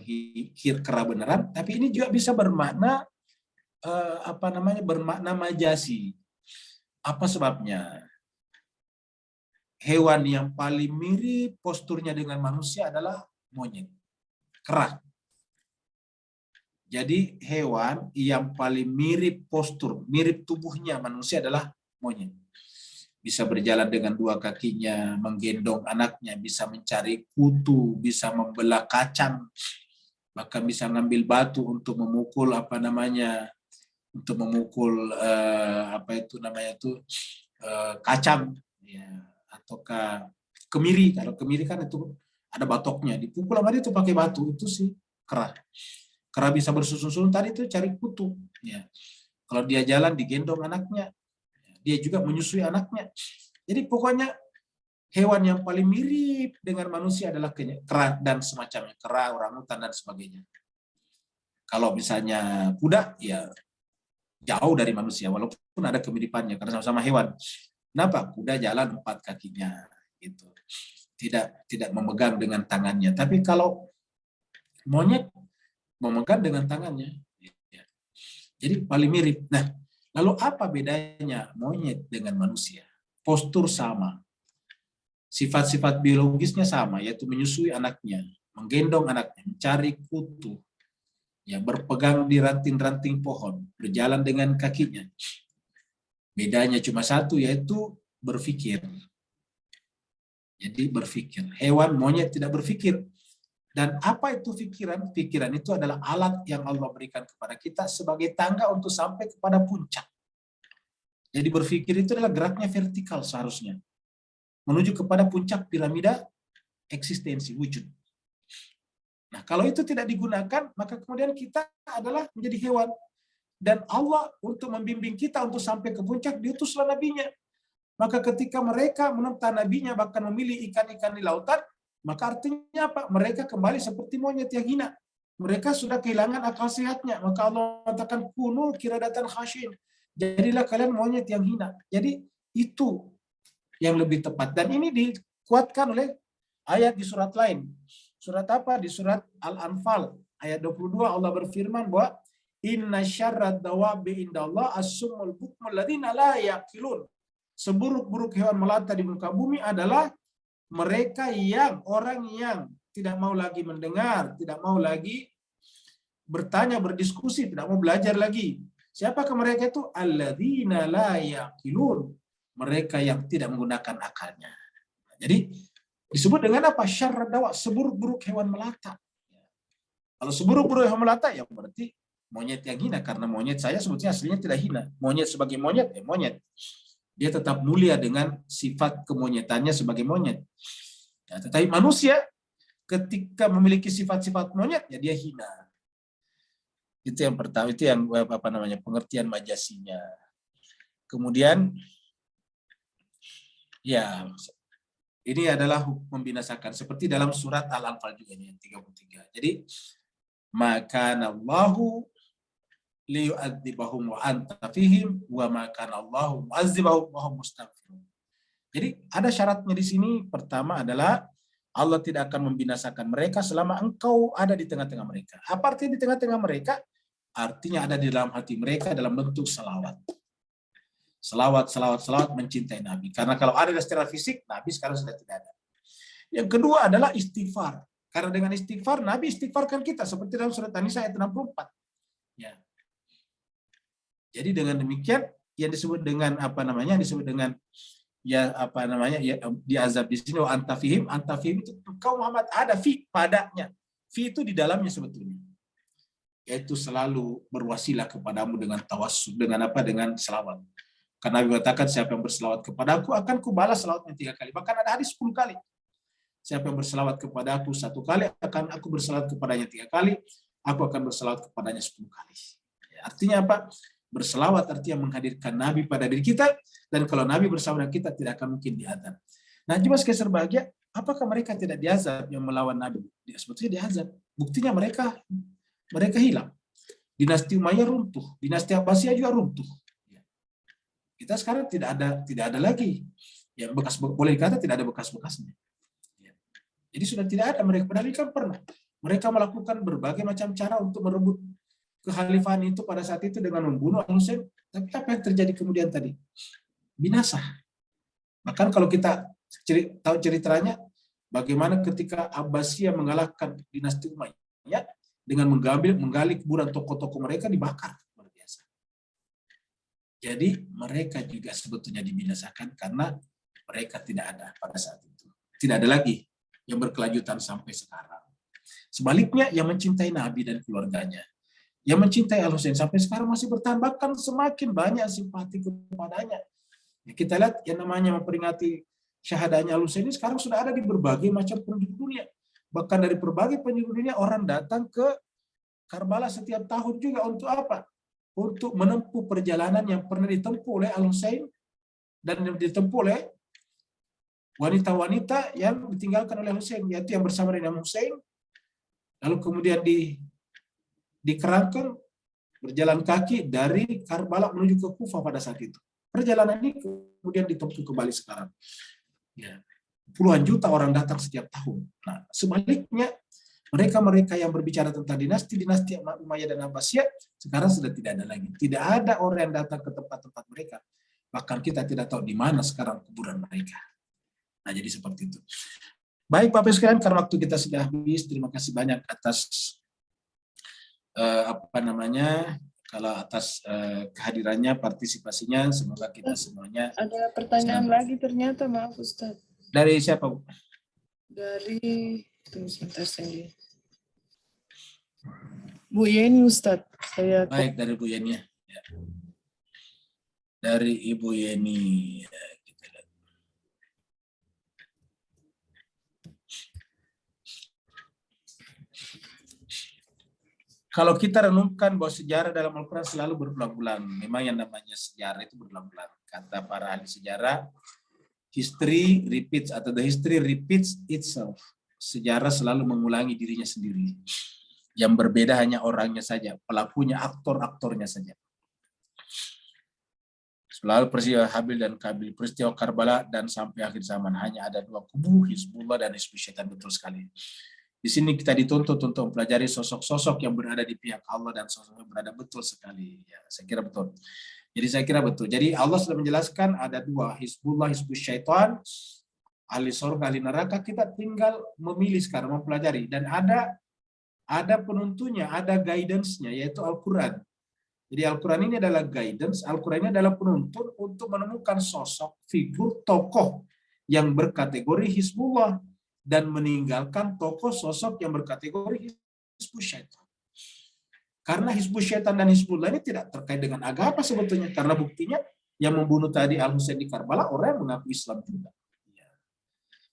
kera beneran, tapi ini juga bisa bermakna bermakna majasi. Apa sebabnya? Hewan yang paling mirip posturnya dengan manusia adalah monyet, kera. Jadi hewan yang paling mirip postur, mirip tubuhnya manusia adalah monyet. Bisa berjalan dengan dua kakinya, menggendong anaknya, bisa mencari kutu, bisa membelah kacang, bahkan bisa ngambil batu untuk memukul kacang, ya, ataukah kemiri. Kalau kemiri kan itu ada batoknya, dipukul sama dia itu pakai batu, itu sih kera. Kera bisa bersusun-susun tadi itu cari kutu. Ya. Kalau dia jalan digendong anaknya, dia juga menyusui anaknya. Jadi pokoknya hewan yang paling mirip dengan manusia adalah kera dan semacamnya, kera, orangutan dan sebagainya. Kalau misalnya kuda, ya jauh dari manusia, walaupun ada kemiripannya karena sama-sama hewan. Kenapa? Kuda jalan 4 kakinya, gitu. Tidak memegang dengan tangannya. Tapi kalau monyet memegang dengan tangannya. Jadi paling mirip. Nah, lalu apa bedanya monyet dengan manusia? Postur sama. Sifat-sifat biologisnya sama, yaitu menyusui anaknya, menggendong anaknya, mencari kutu, ya, berpegang di ranting-ranting pohon, berjalan dengan kakinya. Bedanya cuma satu, yaitu berpikir. Jadi berpikir. Hewan, monyet tidak berpikir. Dan apa itu pikiran? Pikiran itu adalah alat yang Allah berikan kepada kita sebagai tangga untuk sampai kepada puncak. Jadi berpikir itu adalah geraknya vertikal seharusnya, menuju kepada puncak piramida eksistensi, wujud. Nah, kalau itu tidak digunakan, maka kemudian kita adalah menjadi hewan. Dan Allah untuk membimbing kita untuk sampai ke puncak, diutuslah nabinya. Maka ketika mereka menentang nabinya, bahkan memilih ikan-ikan di lautan, maka artinya apa? Mereka kembali seperti monyet yang hina. Mereka sudah kehilangan akal sehatnya. Maka Allah katakan, kunu kiradatan khasyin. Jadilah kalian monyet yang hina. Jadi itu yang lebih tepat. Dan ini dikuatkan oleh ayat di surat lain. Surat apa? Di surat Al-Anfal. Ayat 22 Allah berfirman bahwa inna syarrad dawabi indallah as-summul bukmul ladzina la yaqilun. Seburuk-buruk hewan melata di muka bumi adalah mereka yang, orang yang tidak mau lagi mendengar, tidak mau lagi bertanya, berdiskusi, tidak mau belajar lagi. Siapakah mereka itu? Alladzina la yaqilun. Mereka yang tidak menggunakan akalnya. Jadi disebut dengan apa? Syarrad dawa, seburuk-buruk hewan melata. Kalau seburuk-buruk hewan melata, ya berarti monyet yang hina, karena monyet saya sebetulnya aslinya tidak hina. Monyet sebagai monyet, ya monyet. Dia tetap mulia dengan sifat kemonyetannya sebagai monyet. Ya, tetapi manusia ketika memiliki sifat-sifat monyet, ya dia hina. Itu yang pertama, itu yang apa namanya, pengertian majasinya. Kemudian, ya ini adalah hukum membinasakan seperti dalam surat Al-Anfal juga ini 33. Jadi maka Allahu liyu'adzibahum wa anta fihim wa ma kana Allahu mu'adzibahum wa hum mustaghfirun. Jadi ada syaratnya di sini. Pertama adalah Allah tidak akan membinasakan mereka selama engkau ada di tengah-tengah mereka. Apa artinya di tengah-tengah mereka? Artinya ada di dalam hati mereka dalam bentuk salawat. Salawat mencintai Nabi. Karena kalau ada secara fisik, Nabi sekarang sudah tidak ada. Yang kedua adalah istighfar. Karena dengan istighfar, Nabi istighfarkan kita. Seperti dalam surat An-Nisa ayat 64. Ya. Jadi dengan demikian yang disebut dengan apa namanya, disebut dengan ya apa namanya, ya diazab di sini antafihim itu engkau Muhammad ada fi padanya. Fi itu di dalamnya sebetulnya. Yaitu selalu berwasilah kepadamu dengan tawassul, dengan apa? Dengan selawat. Karena Nabi mengatakan siapa yang berselawat kepadaku akan kubalas selawatnya 3 kali. Bahkan ada hadis 10 kali. Siapa yang berselawat kepadaku 1 kali akan aku berselawat kepadanya 3 kali. Aku akan berselawat kepadanya 10 kali. Ya, artinya apa? Berselawat artinya menghadirkan Nabi pada diri kita, dan kalau Nabi bersama dengan kita tidak akan mungkin diazab. Nah, cuma sekalian berbahagia, apakah mereka tidak diazab yang melawan Nabi? Dia sebetulnya diazab. Buktinya mereka hilang. Dinasti Umayyah runtuh, dinasti Abbasiyah juga runtuh. Kita sekarang tidak ada lagi yang bekas, boleh dikata tidak ada bekas-bekasnya. Jadi sudah tidak ada mereka. Padahal kan pernah mereka melakukan berbagai macam cara untuk merebut kekhalifahan itu pada saat itu dengan membunuh Al-Husain. Tapi apa yang terjadi kemudian tadi? Binasa. Bahkan kalau kita tahu ceritanya, bagaimana ketika Abbasiyah mengalahkan dinasti Umayyah dengan menggali kuburan tokoh-tokoh mereka dibakar. Luar biasa. Jadi mereka juga sebetulnya dibinasakan karena mereka tidak ada pada saat itu. Tidak ada lagi yang berkelanjutan sampai sekarang. Sebaliknya yang mencintai Nabi dan keluarganya, yang mencintai Al-Husain sampai sekarang masih bertahan, bahkan semakin banyak simpati kepadanya. Ya, kita lihat yang namanya memperingati syahadanya Al-Husain ini sekarang sudah ada di berbagai macam penjuru dunia. Bahkan dari berbagai penjuru dunia orang datang ke Karbala setiap tahun juga untuk apa? Untuk menempuh perjalanan yang pernah ditempuh oleh Al-Husain dan yang ditempuh oleh wanita-wanita yang ditinggalkan oleh Husain, yaitu yang bersama dengan Husain, lalu kemudian dikerangkeng berjalan kaki dari Karbala menuju ke Kufah pada saat itu. Perjalanan ini kemudian ditempuh kembali sekarang. Ya, puluhan juta orang datang setiap tahun. Nah, sebaliknya mereka yang berbicara tentang dinasti Umayyah dan Abbasiyah sekarang sudah tidak ada lagi. Tidak ada orang yang datang ke tempat-tempat mereka. Bahkan kita tidak tahu di mana sekarang kuburan mereka. Nah, jadi seperti itu. Baik Bapak sekalian, karena waktu kita sudah habis, terima kasih banyak atas kehadirannya, partisipasinya. Semoga kita semuanya. Ada pertanyaan lagi ternyata, maaf Ustaz. Dari siapa, Bu? Dari, tunggu sebentar saya lihat. Bu Yeni Ustaz. Baik, dari Bu Yeni. Ya. Dari Ibu Yeni. Ya, kita lihat. Kalau kita renungkan bahwa sejarah dalam Al-Quran selalu berulang-ulang. Memang yang namanya sejarah itu berulang-ulang. Kata para ahli sejarah, history repeats atau the history repeats itself. Sejarah selalu mengulangi dirinya sendiri. Yang berbeda hanya orangnya saja, pelakunya, aktor-aktornya saja. Selalu peristiwa Habil dan Kabil, peristiwa Karbala, dan sampai akhir zaman hanya ada dua kubu, Hizbullah dan Hizbus Syaitan. Betul sekali. Di sini kita dituntut untuk mempelajari sosok-sosok yang berada di pihak Allah dan sosok yang berada betul sekali. Ya, saya kira betul. Jadi saya kira betul. Jadi Allah sudah menjelaskan ada dua, Hizbullah, Hizbus Syaitan, ahli surga, ahli neraka. Kita tinggal memilih sekarang, mempelajari. Dan ada penuntunya, ada guidance-nya, yaitu Al-Quran. Jadi Al-Quran ini adalah guidance, Al-Quran ini adalah penuntun untuk menemukan sosok, figur, tokoh yang berkategori Hizbullah dan meninggalkan tokoh sosok yang berkategori Hizbus Syaitan. Karena Hizbus Syaitan dan Hizbullah ini tidak terkait dengan agama sebetulnya, karena buktinya yang membunuh tadi Al-Husain di Karbala orang yang mengaku Islam juga.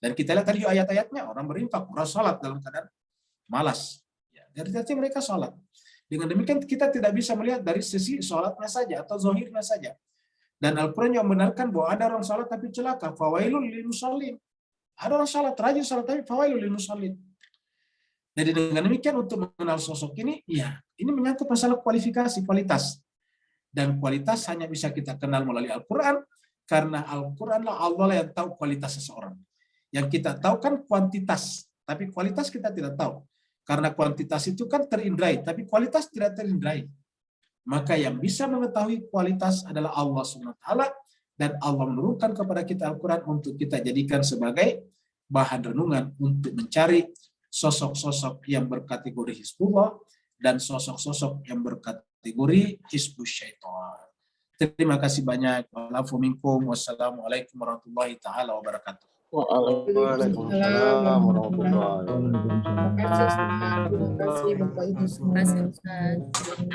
Dan kita lihat tadi ayat-ayatnya, orang berinfak, orang sholat dalam keadaan malas. Dari tadi mereka sholat. Dengan demikian kita tidak bisa melihat dari sisi sholatnya saja atau zahirnya saja. Dan Al-Quran yang membenarkan bahwa ada orang sholat tapi celaka. Fawailul lil musallin. Ada orang sholat, rajin sholat tapi fawailul lil musallin. Jadi dengan demikian untuk mengenal sosok ini, ya ini menyangkut masalah kualifikasi, kualitas. Dan kualitas hanya bisa kita kenal melalui Al-Quran, karena Al-Quran lah Allah yang tahu kualitas seseorang. Yang kita tahu kan kuantitas, tapi kualitas kita tidak tahu. Karena kuantitas itu kan terindrai, tapi kualitas tidak terindrai. Maka yang bisa mengetahui kualitas adalah Allah SWT, dan Allah menurunkan kepada kita Al-Quran untuk kita jadikan sebagai bahan renungan untuk mencari sosok-sosok yang berkategori Hizbullah dan sosok-sosok yang berkategori Hizbus Syaitan. Terima kasih banyak. Wassalamualaikum warahmatullahi taala wabarakatuh. Waalaikumsalam warahmatullahi wabarakatuh. Terima kasih Ustaz. Terima kasih Bapak Ibu semua. Terima kasih Ustaz.